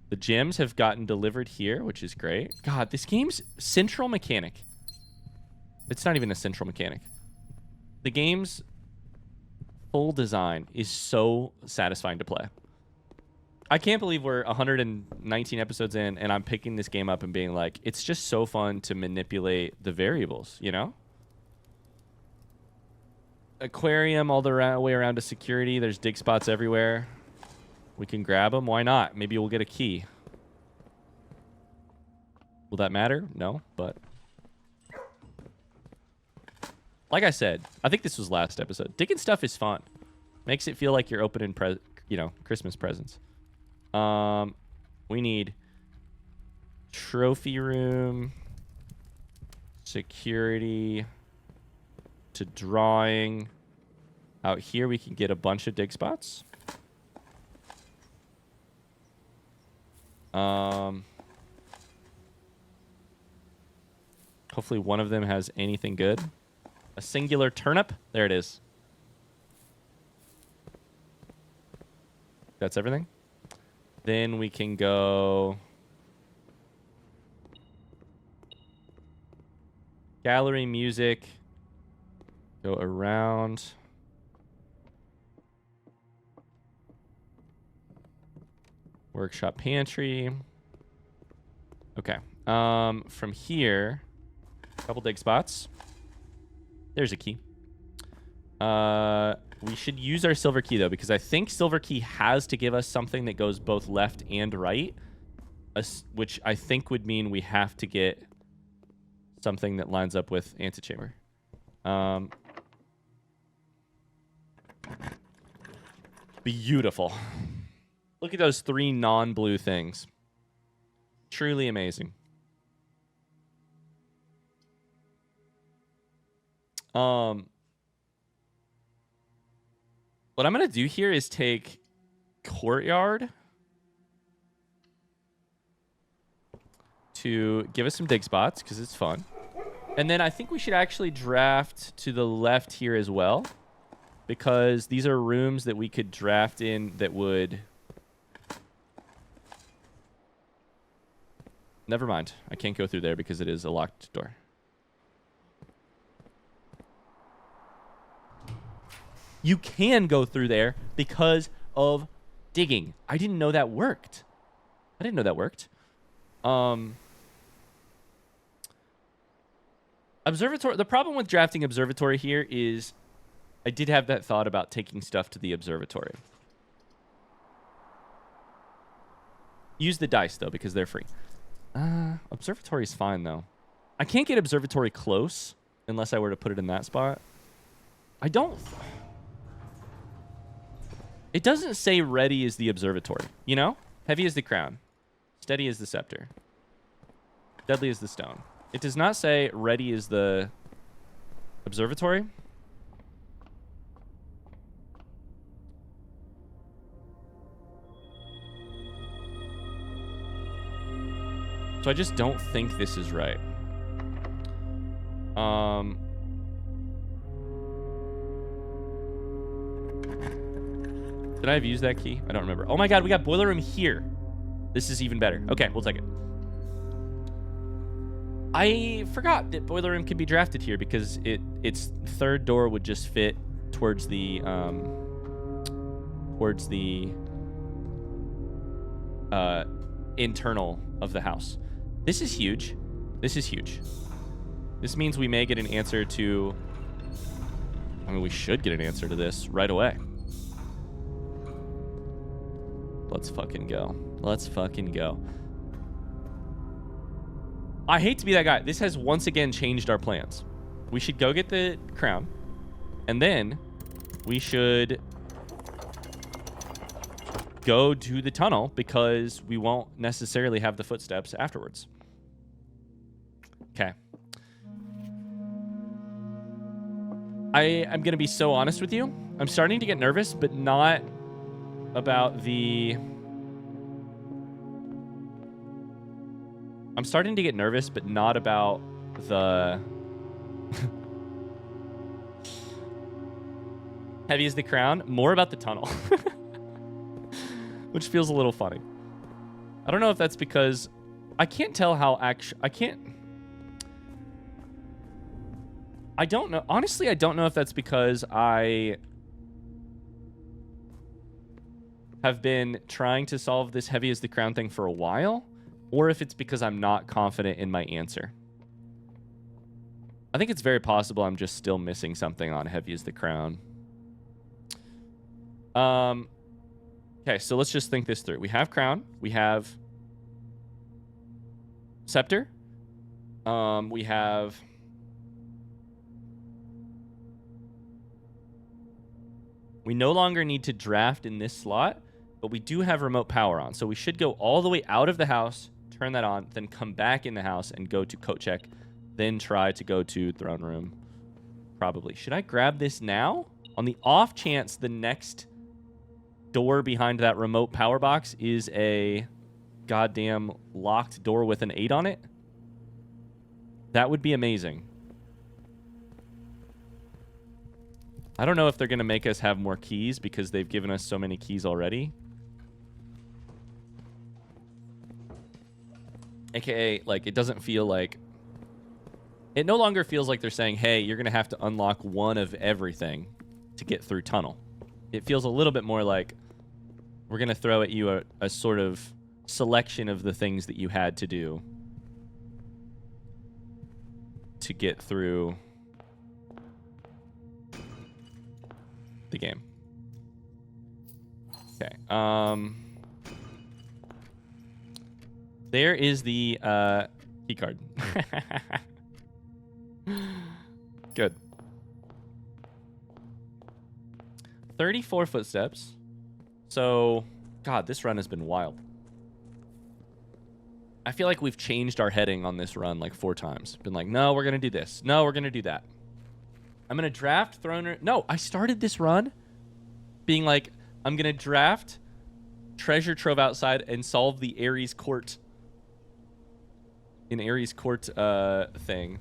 Speaker 1: The gems have gotten delivered here, which is great. God, this game's central mechanic. It's not even a central mechanic. The game's full design is so satisfying to play. I can't believe we're 119 episodes in and I'm picking this game up and being like, it's just so fun to manipulate the variables, you know? Aquarium all the way around to security. There's dig spots everywhere. We can grab them. Why not? Maybe we'll get a key. Will that matter? No, but... Like I said, I think this was last episode. Digging stuff is fun. Makes it feel like you're opening, Christmas presents. We need trophy room, security, to drawing. Out here we can get a bunch of dig spots. Hopefully one of them has anything good. A singular turnip. There it is. That's everything. Then we can go gallery, music, go around. Workshop, pantry. Okay. From here, a couple dig spots. There's a key. We should use our silver key, though, because I think silver key has to give us something that goes both left and right, which I think would mean we have to get something that lines up with antechamber. Beautiful. Look at those 3 non-blue things. Truly amazing. What I'm going to do here is take courtyard to give us some dig spots because it's fun. And then I think we should actually draft to the left here as well, because these are rooms that we could draft in that would... Never mind. I can't go through there because it is a locked door. You can go through there because of digging. I didn't know that worked. Observatory. The problem with drafting observatory here is I did have that thought about taking stuff to the observatory. Use the dice, though, because they're free. Observatory is fine, though. I can't get observatory close unless I were to put it in that spot. I don't... It doesn't say ready is the observatory, you know? Heavy is the crown. Steady is the scepter. Deadly is the stone. It does not say ready is the observatory. So I just don't think this is right. Did I have used that key? I don't remember. Oh my god, we got boiler room here. This is even better. Okay, we'll take it. I forgot that boiler room can be drafted here because its third door would just fit towards the internal of the house. This is huge. This is huge. This means we may get an answer to... I mean, we should get an answer to this right away. Let's fucking go. Let's fucking go. I hate to be that guy. This has once again changed our plans. We should go get the crown. And then we should go to the tunnel because we won't necessarily have the footsteps afterwards. Okay. I'm going to be so honest with you. I'm starting to get nervous, but not about the... I'm starting to get nervous, but not about the... Heavy is the crown. More about the tunnel. which feels a little funny. I don't know if that's because I can't tell how I don't know. Honestly, I don't know if that's because I have been trying to solve this heavy as the crown thing for a while, or if it's because I'm not confident in my answer. I think it's very possible I'm just still missing something on heavy as the crown. Okay, so let's just think this through. We have crown. We have scepter. We have... We no longer need to draft in this slot, but we do have remote power on. So we should go all the way out of the house, turn that on, then come back in the house and go to coat check, then try to go to throne room. Probably. Should I grab this now? On the off chance the next door behind that remote power box is a goddamn locked door with an 8 on it. That would be amazing. I don't know if they're going to make us have more keys because they've given us so many keys already. AKA, like, it doesn't feel like... It no longer feels like they're saying, hey, you're going to have to unlock one of everything to get through tunnel. It feels a little bit more like we're going to throw at you a sort of selection of the things that you had to do to get through the game. Okay. There is the key card. Good. 34 footsteps. So, God, this run has been wild. I feel like we've changed our heading on this run like 4 times. Been like, no, we're going to do this. No, we're going to do that. I'm going to draft Throner. No, I started this run being like, I'm going to draft Treasure Trove outside and solve the Aries Court. Aries Court thing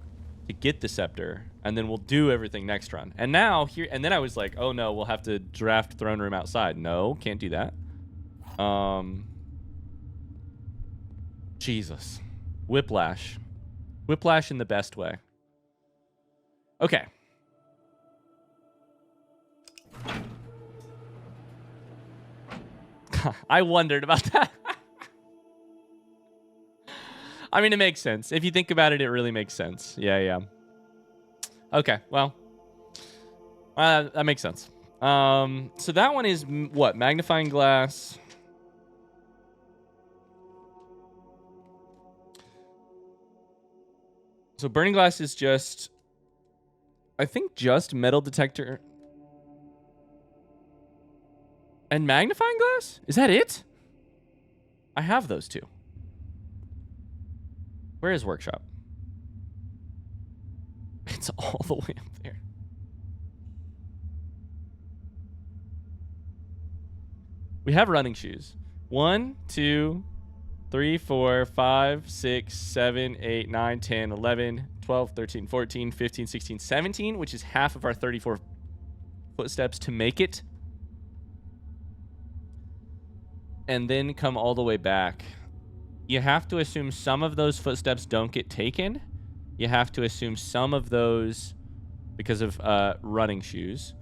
Speaker 1: to get the scepter. And then we'll do everything next run. And now here, and then I was like, oh no, we'll have to draft throne room outside. No, can't do that. Jesus. Whiplash. Whiplash in the best way. Okay. I wondered about that. I mean, it makes sense. If you think about it, it really makes sense. Yeah. Okay, well. That makes sense. So that one is what? Magnifying glass. So burning glass is just, I think, just metal detector. And magnifying glass? Is that it? I have those two. Where is workshop? It's all the way up there. We have running shoes. 1, 2, 3, 4, 5, 6, 7, 8, 9, 10, 11, 12, 13, 14, 15, 16, 17, which is half of our 34 footsteps to make it. And then come all the way back. You have to assume some of those footsteps don't get taken. You have to assume some of those because of running shoes.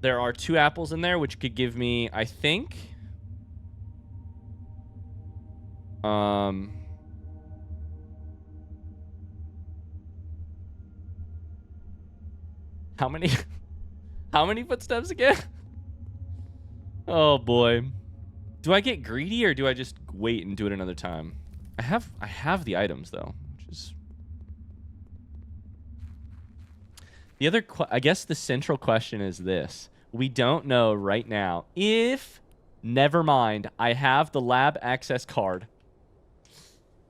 Speaker 1: There are 2 apples in there, which could give me, I think... How many footsteps again? Oh boy. Do I get greedy or do I just wait and do it another time? I have the items though, which is the other I guess the central question is this. We don't know right now if, never mind, I have the lab access card.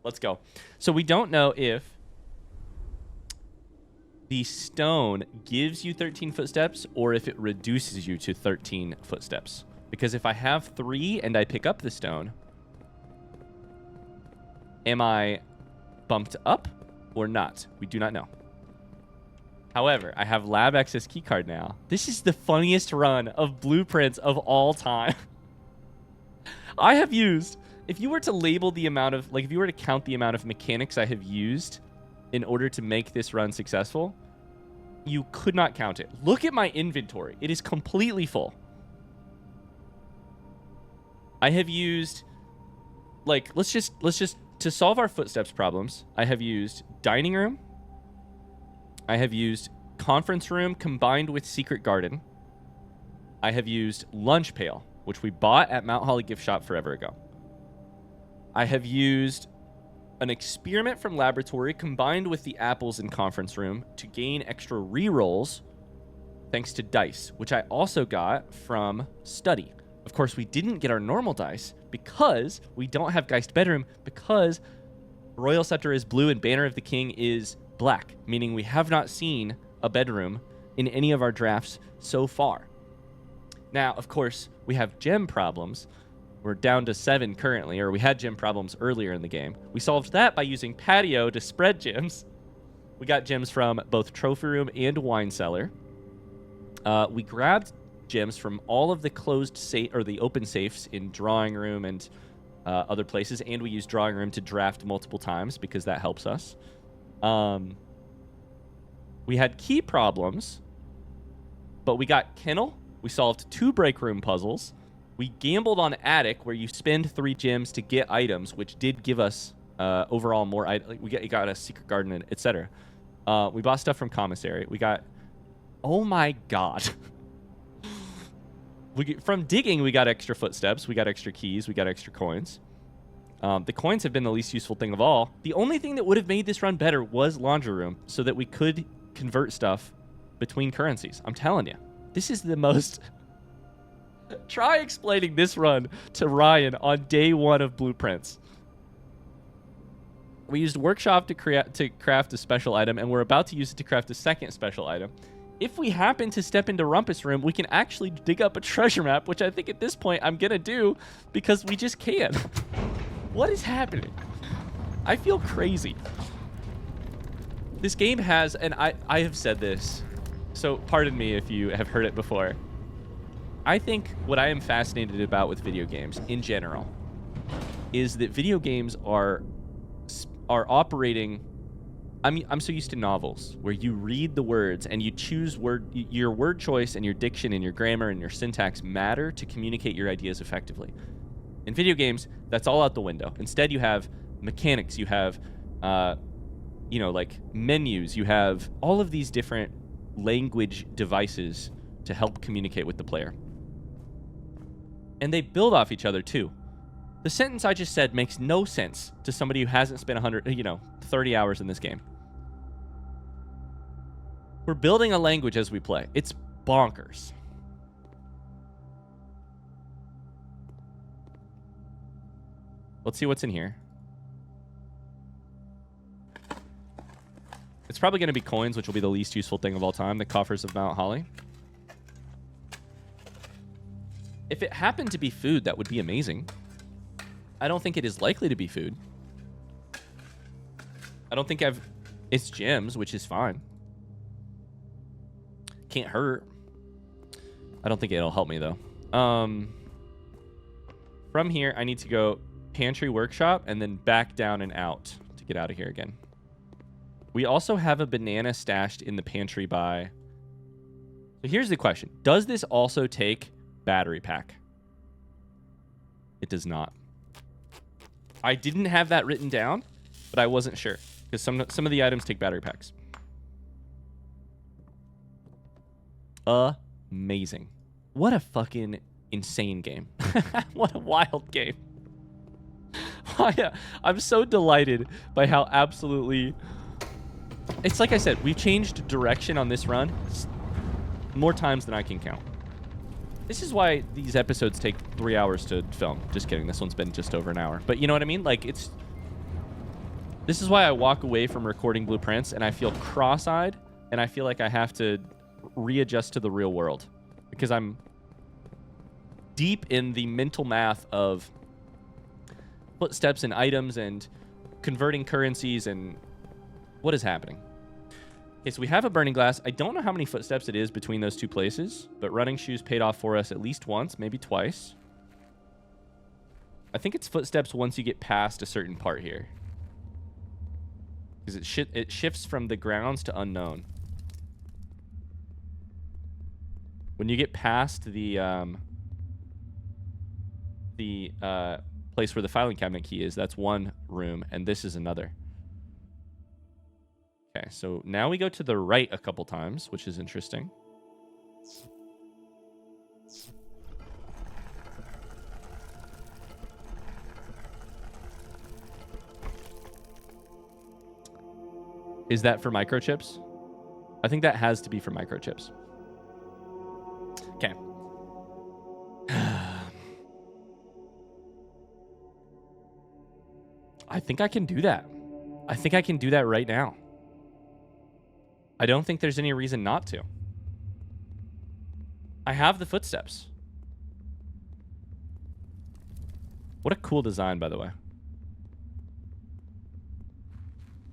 Speaker 1: Let's go. So we don't know if the stone gives you 13 footsteps or if it reduces you to 13 footsteps. Because if I have 3 and I pick up the stone, am I bumped up or not? We do not know. However, I have lab access keycard now. This is the funniest run of blueprints of all time. I have used, if you were to label the amount of, like if you were to count the amount of mechanics I have used in order to make this run successful, you could not count it. Look at my inventory. It is completely full. I have used, like, let's just, to solve our footsteps problems, I have used dining room. I have used conference room combined with secret garden. I have used lunch pail, which we bought at Mount Holly gift shop forever ago. I have used an experiment from laboratory combined with the apples in conference room to gain extra rerolls thanks to dice, which I also got from study. Of course, we didn't get our normal dice because we don't have Geist Bedroom, because Royal Scepter is blue and Banner of the King is black, meaning we have not seen a bedroom in any of our drafts so far. Now, of course, we have gem problems. We're down to 7 currently, or we had gem problems earlier in the game. We solved that by using patio to spread gems. We got gems from both trophy room and wine cellar. We grabbed gems from all of the closed safe or the open safes in drawing room and other places, and we used drawing room to draft multiple times because that helps us. We had key problems, but we got kennel. We solved 2 break room puzzles. We gambled on attic, where you spend 3 gems to get items, which did give us overall more items. We got a secret garden, etc. We bought stuff from commissary. We got, oh my god. From digging, we got extra footsteps. We got extra keys. We got extra coins. The coins have been the least useful thing of all. The only thing that would have made this run better was laundry room, so that we could convert stuff between currencies. I'm telling you, this is the most... Try explaining this run to Ryan on day 1 of blueprints. We used workshop to craft a special item, and we're about to use it to craft a second special item. If we happen to step into Rumpus Room, we can actually dig up a treasure map, which I think at this point I'm gonna do because we just can. What is happening? I feel crazy. This game has, and I have said this, so pardon me if you have heard it before. I think what I am fascinated about with video games in general is that video games are operating. I'm so used to novels where you read the words and you choose your word choice and your diction and your grammar and your syntax matter to communicate your ideas effectively. In video games, that's all out the window. Instead, you have mechanics, you have like menus, you have all of these different language devices to help communicate with the player. And they build off each other too. The sentence I just said makes no sense to somebody who hasn't spent 30 hours in this game. We're building a language as we play. It's bonkers. Let's see what's in here. It's probably going to be coins, which will be the least useful thing of all time. The coffers of Mount Holly. If it happened to be food, that would be amazing. I don't think it is likely to be food. I don't think it's gems, which is fine. Can't hurt. I don't think it'll help me, though. From here, I need to go pantry workshop and then back down and out to get out of here again. We also have a banana stashed in the pantry by... So here's the question. Does this also take battery pack? It does not. I didn't have that written down, but I wasn't sure because some of the items take battery packs. Amazing. What a fucking insane game. What a wild game. I'm so delighted by how absolutely... It's like I said, we've changed direction on this run more times than I can count. This is why these episodes take 3 hours to film. Just kidding. This one's been just over an hour. But you know what I mean? Like, this is why I walk away from recording blueprints and I feel cross-eyed and I feel like I have to readjust to the real world because I'm deep in the mental math of footsteps and items and converting currencies and what is happening. Okay, so we have a burning glass. I don't know how many footsteps it is between those two places, but running shoes paid off for us at least once, maybe twice. I think it's footsteps once you get past a certain part here. Because it shifts from the grounds to unknown. When you get past the place where the filing cabinet key is, that's one room, and this is another. Okay, so now we go to the right a couple times, which is interesting. Is that for microchips? I think that has to be for microchips. Okay. I think I can do that. I think I can do that right now. I don't think there's any reason not to. I have the footsteps. What a cool design, by the way.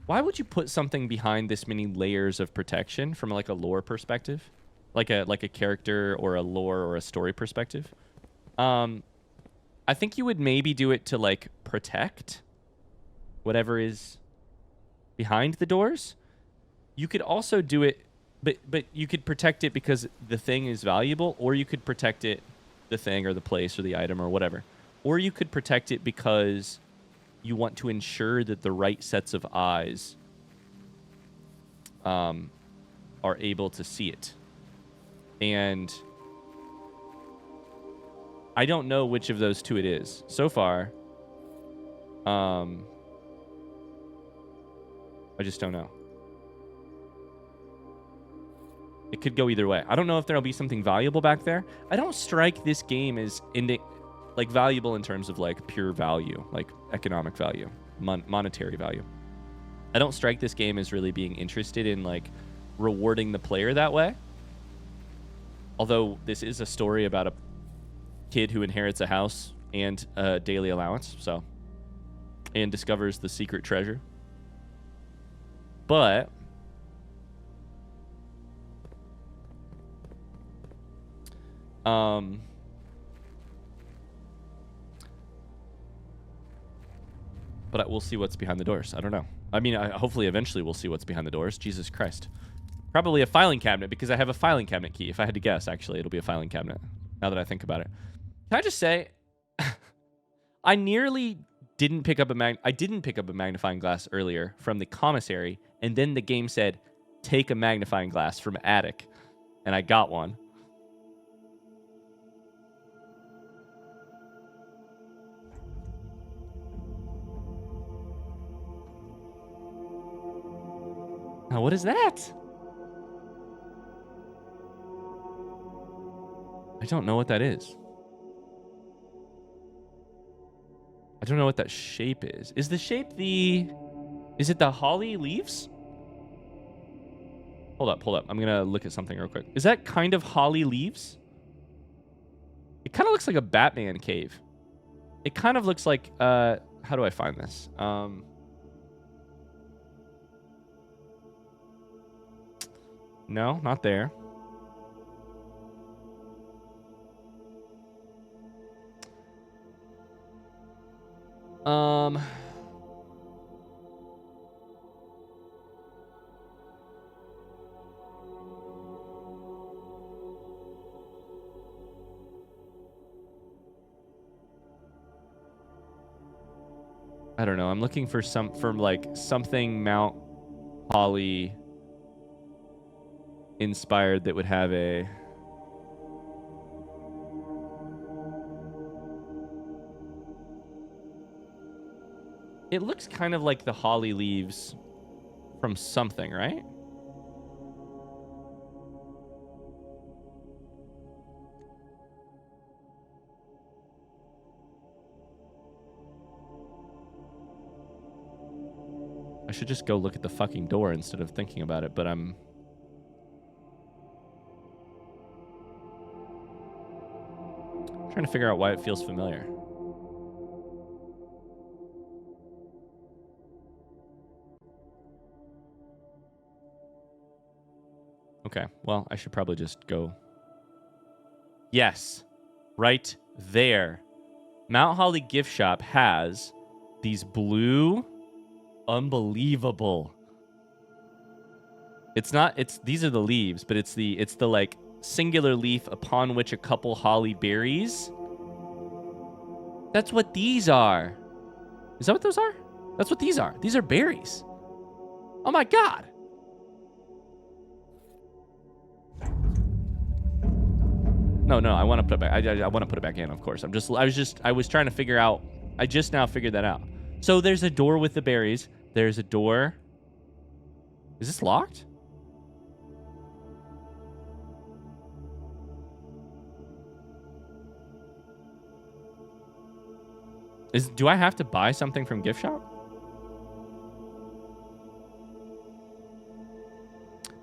Speaker 1: Why would you put something behind this many layers of protection from like a lore perspective? Like a character or a lore or a story perspective? I think you would maybe do it to like protect whatever is behind the doors. You could also do it, but you could protect it because the thing is valuable, or you could protect it, the thing or the place or the item or whatever. Or you could protect it because you want to ensure that the right sets of eyes are able to see it. And I don't know which of those two it is. So far, I just don't know. It could go either way. I don't know if there'll be something valuable back there. I don't strike this game as like valuable in terms of like pure value, like economic value, monetary value. I don't strike this game as really being interested in like rewarding the player that way. Although this is a story about a kid who inherits a house and a daily allowance, so, and discovers the secret treasure. But but we'll see what's behind the doors. I don't know. I mean, hopefully eventually we'll see what's behind the doors. Jesus Christ. Probably a filing cabinet, because I have a filing cabinet key. If I had to guess, actually, it'll be a filing cabinet, now that I think about it. Can I just say, I nearly didn't pick up I didn't pick up a magnifying glass earlier from the commissary, and then the game said, take a magnifying glass from attic, and I got one. Now, what is that? I don't know what that is. I don't know what that shape is. Is the shape the... Is it the holly leaves? Hold up, hold up. I'm going to look at something real quick. Is that kind of holly leaves? It kind of looks like a Batman cave. It kind of looks like... how do I find this? No, not there. I don't know. I'm looking for like something Mount Holly inspired that would have a... It looks kind of like the holly leaves from something, right? I should just go look at the fucking door instead of thinking about it, but I'm... trying to figure out why it feels familiar. Okay. Well, I should probably just go. Yes. Right there. Mount Holly gift shop has these blue, unbelievable. These are the leaves, but it's the like singular leaf upon which a couple holly berries. That's what these are. Is that what those are? That's what these are. These are berries. Oh my God. No, I want to put it back. I want to put it back in, of course. I was trying to figure out. I just now figured that out. So there's a door with the berries. There's a door. Is this locked? Do I have to buy something from gift shop?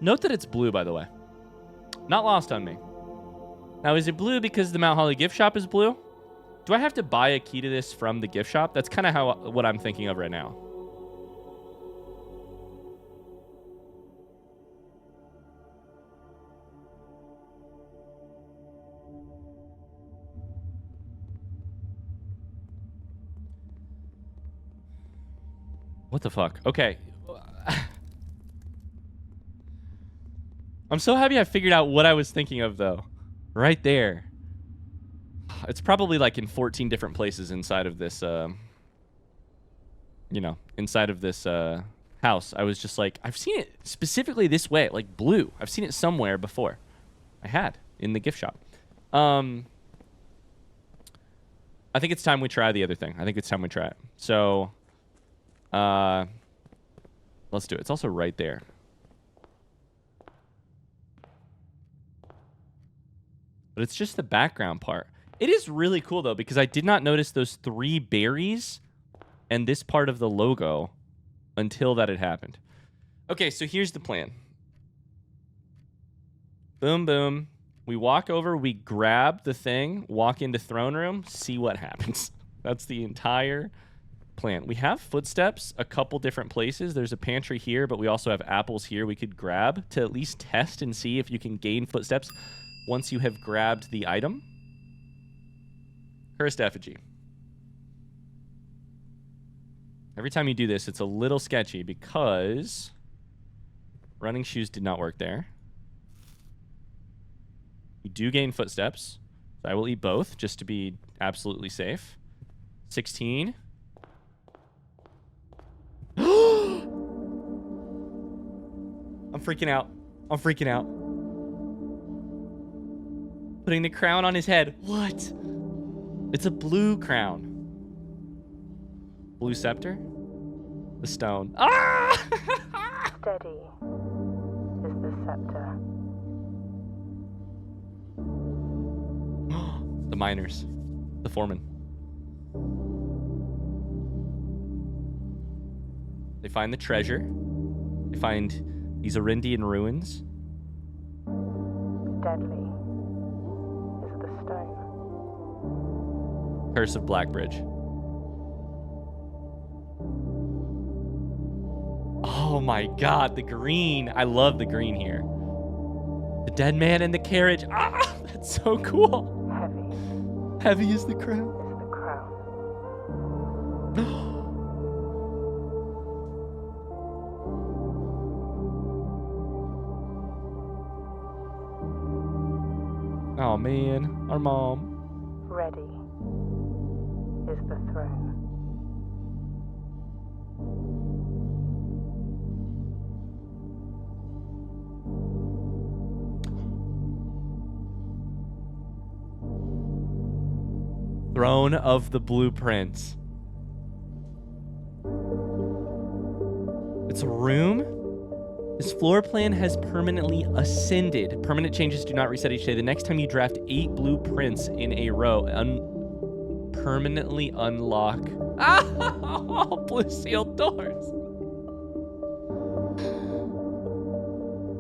Speaker 1: Note that it's blue, by the way. Not lost on me. Now, is it blue because the Mount Holly gift shop is blue? Do I have to buy a key to this from the gift shop? That's kind of what I'm thinking of right now. What the fuck? Okay. I'm so happy I figured out what I was thinking of, though. Right there. It's probably like in 14 different places inside of this, inside of this house. I was just like, I've seen it specifically this way, like blue. I've seen it somewhere before. I had in the gift shop. I think it's time we try the other thing. I think it's time we try it. So, let's do it. It's also right there. But it's just the background part. It is really cool, though, because I did not notice those 3 berries and this part of the logo until that had happened. Okay, so here's the plan. Boom, boom. We walk over, we grab the thing, walk into throne room, see what happens. That's the entire plan. We have footsteps a couple different places. There's a pantry here, but we also have apples here we could grab to at least test and see if you can gain footsteps once you have grabbed the item. Cursed effigy. Every time you do this, it's a little sketchy because running shoes did not work there. You do gain footsteps, so I will eat both just to be absolutely safe. 16. I'm freaking out. I'm freaking out. Putting the crown on his head. What? It's a blue crown. Blue scepter? The stone. Ah!
Speaker 2: Steady is the scepter.
Speaker 1: The miners. The foreman. They find the treasure. They find these Arindian ruins.
Speaker 2: Deadly is the stone.
Speaker 1: Curse of Blackbridge. Oh my God, the green. I love the green here. The dead man in the carriage. Ah, that's so cool.
Speaker 2: Heavy.
Speaker 1: Heavy is the crown.
Speaker 2: Is the crown.
Speaker 1: Oh man, our mom.
Speaker 2: Ready is the throne.
Speaker 1: Throne of the Blueprints. It's a room. This floor plan has permanently ascended. Permanent changes do not reset each day. The next time you draft 8 blueprints in a row, permanently unlock blue sealed doors.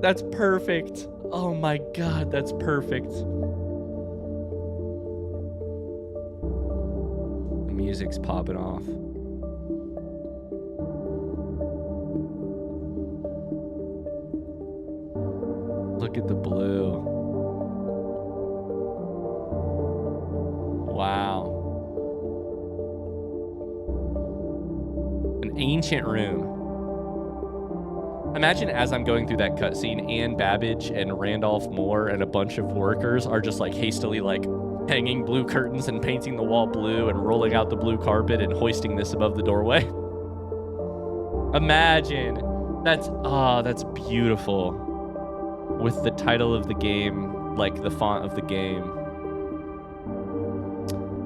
Speaker 1: That's perfect. Oh my God, that's perfect. The music's popping off. Look at the blue. Wow. An ancient rune. Imagine as I'm going through that cutscene, Anne Babbage and Randolph Moore and a bunch of workers are just like hastily like hanging blue curtains and painting the wall blue and rolling out the blue carpet and hoisting this above the doorway. Imagine. That's beautiful. With the title of the game, like the font of the game.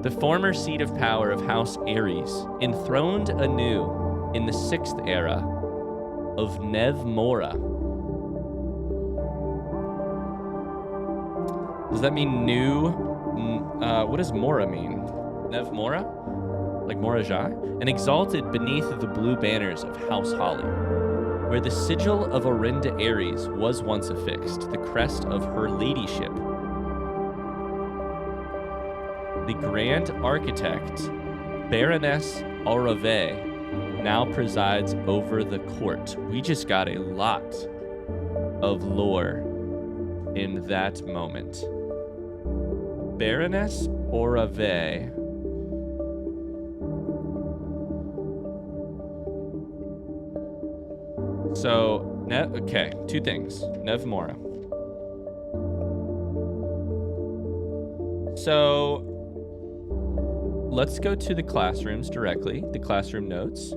Speaker 1: The former seat of power of House Aries, enthroned anew in the 6th era of Nev Mora. Does that mean new? What does Mora mean? Nev Mora? Like Mora Jai? And exalted beneath the blue banners of House Holly, where the sigil of Orinda Aries was once affixed, the crest of her ladyship. The Grand Architect, Baroness Orave, now presides over the court. We just got a lot of lore in that moment. Baroness Orave. So, okay, two things. Nev Mora. So, let's go to the classrooms directly, the classroom notes.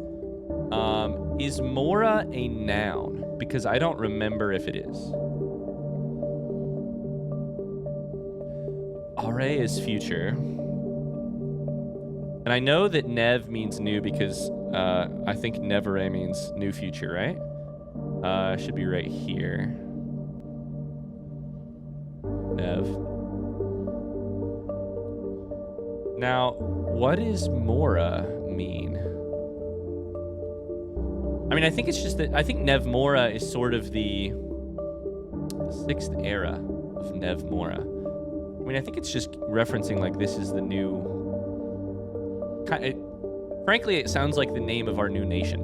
Speaker 1: Is Mora a noun? Because I don't remember if it is. Are is future. And I know that Nev means new because I think Nevere means new future, right? Should be right here. Nev. Now, what does Mora mean? I mean, I think it's just that I think Nev Mora is sort of the 6th era of Nev Mora. I mean, I think it's just referencing like this is the new. Frankly, it sounds like the name of our new nation.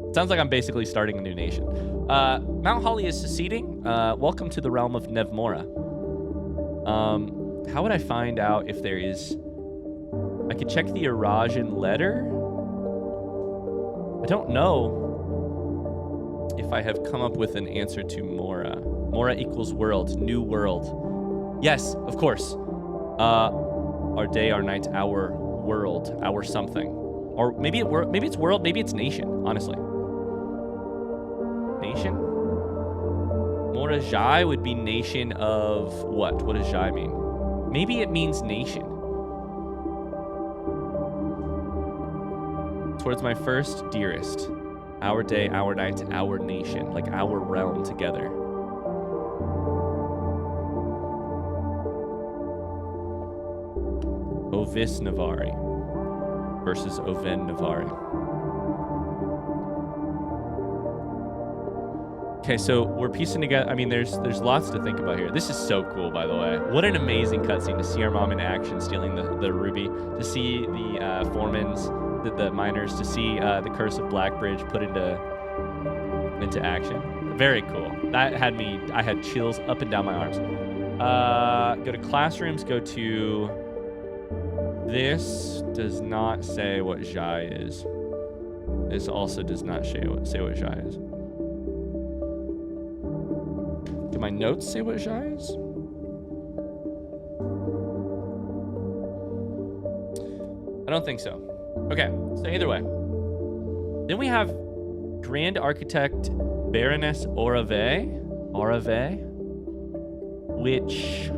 Speaker 1: It sounds like I'm basically starting a new nation. Mount Holly is seceding. Welcome to the realm of Nev Mora. How would I find out if there is? I could check the Arajan letter. I don't know if I have come up with an answer to Mora. Mora equals world, new world. Yes, of course. Our day, our night, our world, our something. Or maybe it's world, maybe it's nation, honestly. Nation? Mora Jai would be nation of what? What does Jai mean? Maybe it means nation. Towards my first dearest. Our day, our night, our nation. Like our realm together. Ovis Navari versus Oven Navari. Okay, so we're piecing together. I mean, there's lots to think about here. This is so cool, by the way. What an amazing cutscene to see our mom in action stealing the ruby, to see the foremans, the miners, to see the Curse of Blackbridge put into action. Very cool. That had I had chills up and down my arms. Go to classrooms. Go to. This does not say what Jai is. This also does not say what Jai is. Do my notes say what Jai is? I don't think so. Okay, so either way. Then we have Grand Architect Baroness Orave, which...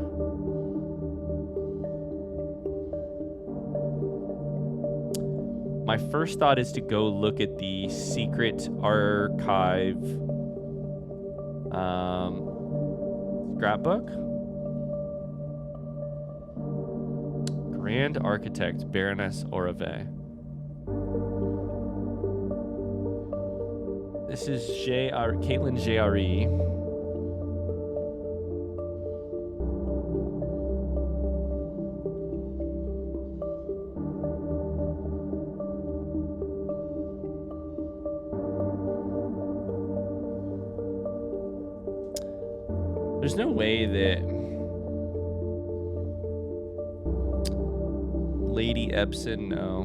Speaker 1: My first thought is to go look at the secret archive scrapbook. Grand Architect Baroness Orave. This is Caitlin JRE. There's no way that Lady Epson, no.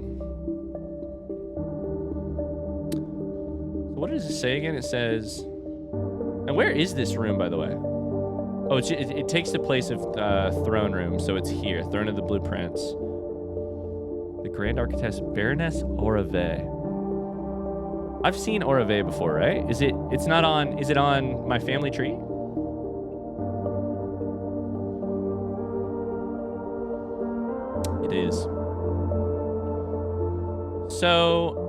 Speaker 1: So what does it say again? It says, and where is this room, by the way? Oh, it takes the place of throne room, so it's here. Throne of the Blueprints. The Grand Architect, Baroness Orave. I've seen Orave before, right? Is it on my family tree? It is. So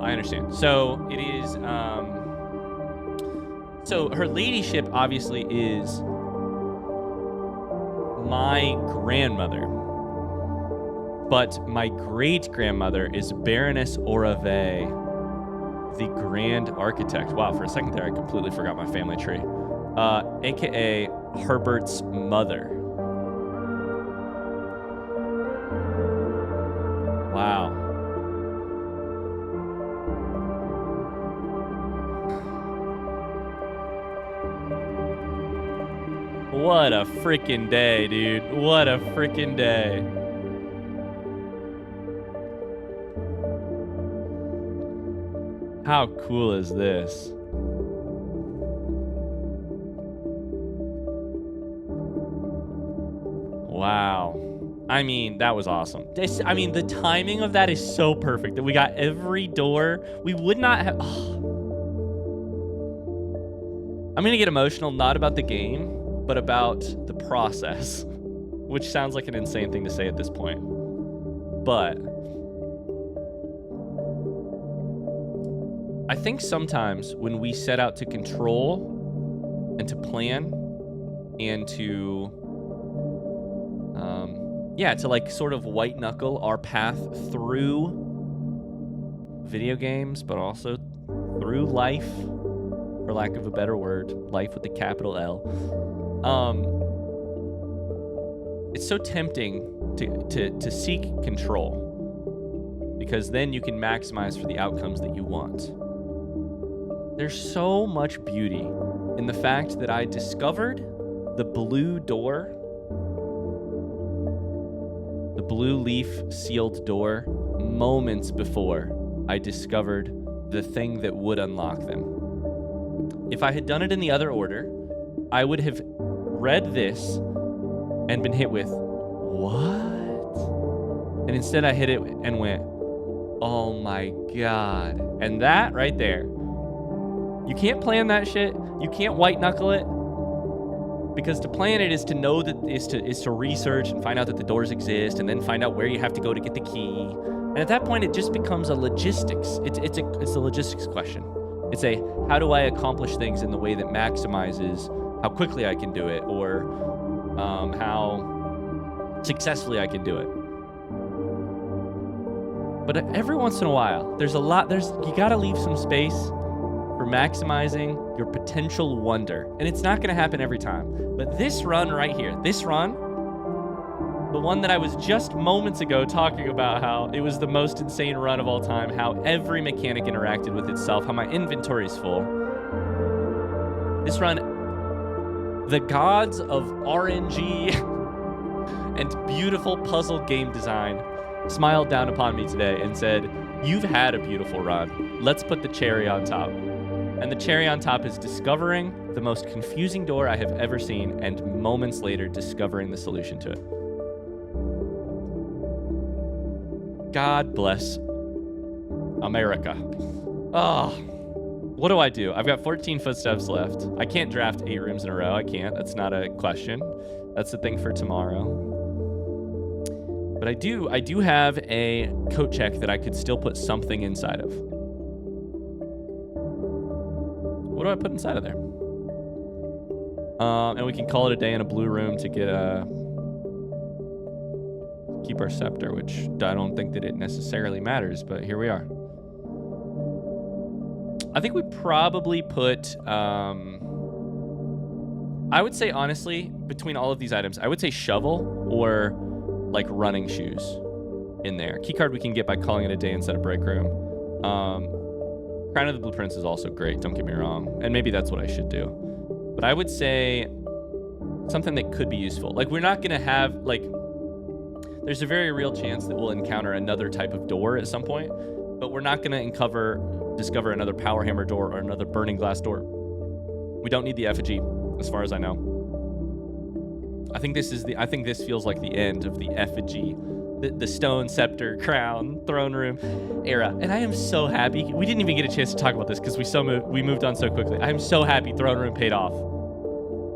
Speaker 1: I understand. So it is, so her ladyship obviously is my grandmother, but my great-grandmother is Baroness Orave, the Grand Architect. Wow, for a second there, I completely forgot my family tree. AKA Herbert's mother. Wow. What a freaking day, dude. What a freaking day. How cool is this? Wow. I mean, that was awesome. I mean, the timing of that is so perfect that we got every door. We would not have... I'm going to get emotional, not about the game, but about the process, which sounds like an insane thing to say at this point. But I think sometimes when we set out to control and to plan and to, to like sort of white knuckle our path through video games, but also through life, for lack of a better word, life with the capital L. It's so tempting to seek control, because then you can maximize for the outcomes that you want. There's so much beauty in the fact that I discovered the blue door, the blue leaf sealed door, moments before I discovered the thing that would unlock them. If I had done it in the other order, I would have read this and been hit with, what? And instead I hit it and went, oh my God. And that right there, you can't plan that shit. You can't white knuckle it. Because to plan it is to know that is to research and find out that the doors exist, and then find out where you have to go to get the key. And at that point, it just becomes a logistics. It's a logistics question. It's a, how do I accomplish things in the way that maximizes how quickly I can do it, or how successfully I can do it. But every once in a while, you gotta leave some space for maximizing your potential wonder. And it's not gonna happen every time. But this run right here, the one that I was just moments ago talking about how it was the most insane run of all time, how every mechanic interacted with itself, how my inventory is full. This run, the gods of RNG and beautiful puzzle game design smiled down upon me today and said, you've had a beautiful run. Let's put the cherry on top. And the cherry on top is discovering the most confusing door I have ever seen, and moments later discovering the solution to it. God bless America. Oh, what do I do? I've got 14 footsteps left. I can't draft 8 rooms in a row. I can't. That's not a question. That's the thing for tomorrow. But I do have a coat check that I could still put something inside of. What do I put inside of there? And we can call it a day in a blue room to get keep our scepter, which I don't think that it necessarily matters, but here we are. I think we probably put, I would say honestly, between all of these items, I would say shovel or like running shoes in there. Keycard we can get by calling it a day instead of break room. Crown of the Blueprints is also great, don't get me wrong. And maybe that's what I should do. But I would say something that could be useful. Like, we're not going to have, like, there's a very real chance that we'll encounter another type of door at some point, but we're not going to discover another power hammer door or another burning glass door. We don't need the effigy, as far as I know. I think this feels like the end of the effigy, the stone, scepter, crown, throne room era. And I am so happy. We didn't even get a chance to talk about this because we moved on so quickly. I'm so happy throne room paid off.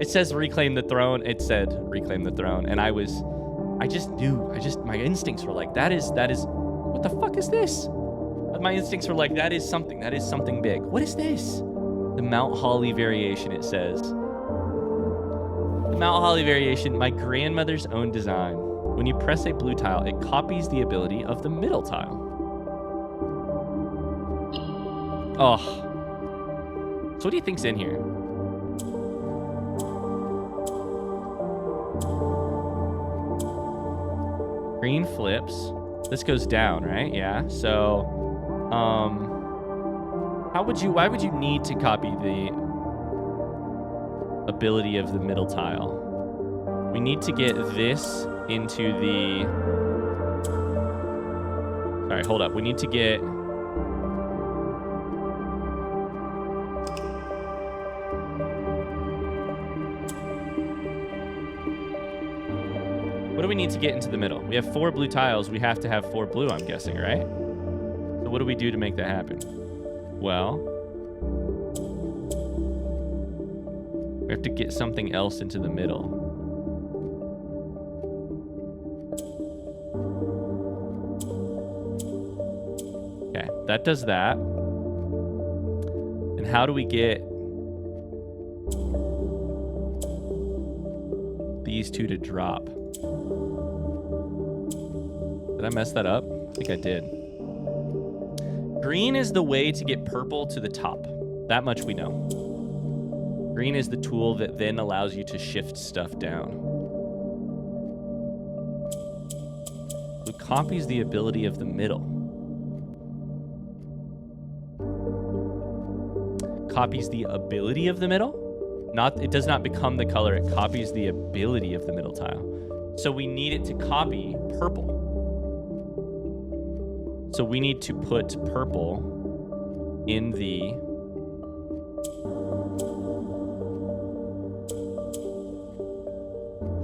Speaker 1: It says reclaim the throne. It said reclaim the throne. And I just knew. My instincts were like, that is, what the fuck is this? My instincts were like, that is something big. What is this? The Mount Holly variation, it says. The Mount Holly variation, my grandmother's own design. When you press a blue tile, it copies the ability of the middle tile. Oh. So what do you think's in here? Green flips. This goes down, right? Yeah. So, why would you need to copy the ability of the middle tile? We need to get this into the... Sorry, hold up. We need to get... What do we need to get into the middle? We have 4 blue tiles. We have to have 4 blue, I'm guessing, right? So what do we do to make that happen? Well, we have to get something else into the middle. Okay, that does that. And how do we get these 2 to drop? Did I mess that up? I think I did. Green is the way to get purple to the top. That much we know. Green is the tool that then allows you to shift stuff down. Blue copies the ability of the middle. Copies the ability of the middle? It does not become the color. It copies the ability of the middle tile. So we need it to copy purple. So we need to put purple in the...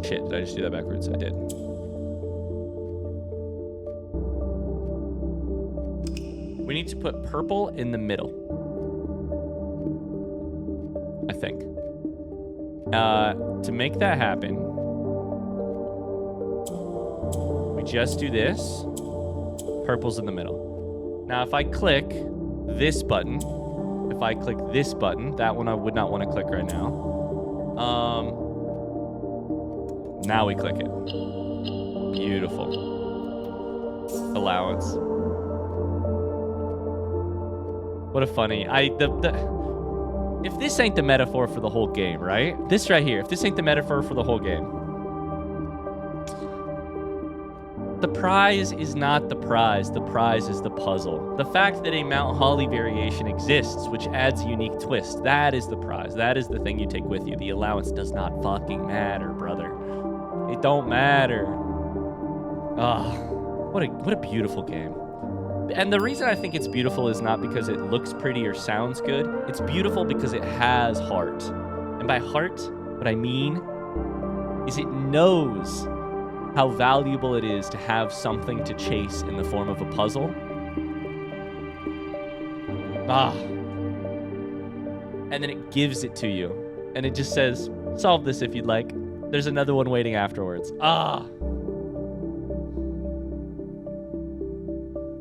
Speaker 1: Shit, did I just do that backwards? I did. We need to put purple in the middle. I think. To make that happen, we just do this. Purple's in the middle. Now, if I click this button, if I click this button, that one I would not want to click right now. Now we click it. Beautiful. Allowance. What a funny. If this ain't the metaphor for the whole game, right? This right here. If this ain't the metaphor for the whole game. The prize is not the prize. The prize is the puzzle. The fact that a Mount Holly variation exists, which adds a unique twist, that is the prize. That is the thing you take with you. The allowance does not fucking matter, brother. It don't matter. Ah, what a beautiful game. And the reason I think it's beautiful is not because it looks pretty or sounds good. It's beautiful because it has heart. And by heart, what I mean is it knows how valuable it is to have something to chase in the form of a puzzle. Ah. And then it gives it to you. And it just says, solve this if you'd like. There's another one waiting afterwards. Ah.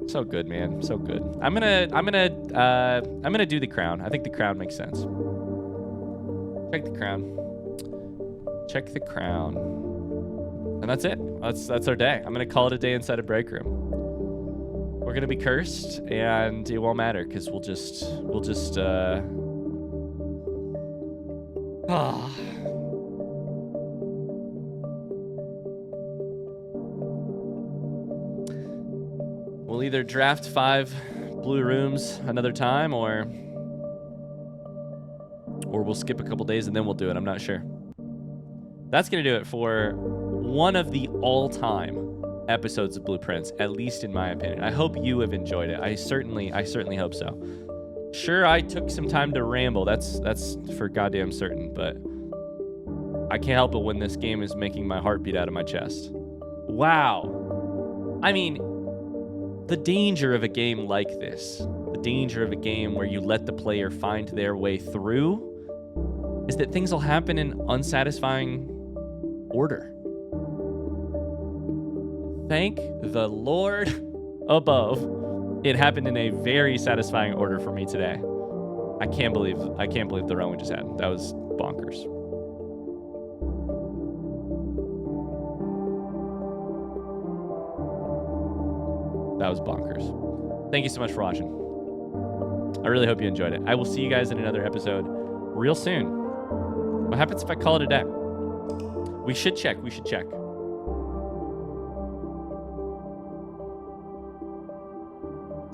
Speaker 1: So good, man. So good. I'm gonna do the crown. I think the crown makes sense. Check the crown. Check the crown. And that's it. That's our day. I'm gonna call it a day inside a break room. We're gonna be cursed, and it won't matter because we'll just We'll either draft 5 blue rooms another time, or we'll skip a couple days and then we'll do it. I'm not sure. That's going to do it for one of the all-time episodes of Blueprints, at least in my opinion. I hope you have enjoyed it. I certainly hope so. Sure, I took some time to ramble. That's for goddamn certain, but I can't help it when this game is making my heart beat out of my chest. Wow. I mean, the danger of a game like this, the danger of a game where you let the player find their way through, is that things will happen in unsatisfying order. Thank the Lord above. It happened in a very satisfying order for me today. I can't believe the run we just had. That was bonkers. That was bonkers. Thank you so much for watching. I really hope you enjoyed it. I will see you guys in another episode real soon. What happens if I call it a day? We should check.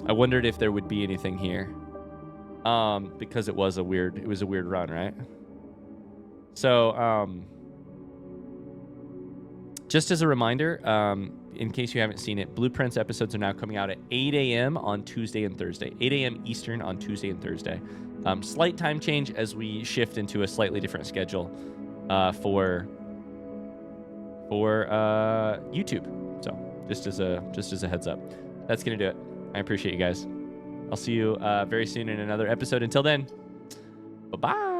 Speaker 1: I wondered if there would be anything here. Because it was a weird run, right? So, just as a reminder, in case you haven't seen it, Blueprints episodes are now coming out at 8 a.m. on Tuesday and Thursday. 8 a.m. Eastern on Tuesday and Thursday. Slight time change as we shift into a slightly different schedule for YouTube. So just as a heads up, that's gonna do it. I appreciate you guys. I'll see you very soon in another episode. Until then, bye-bye.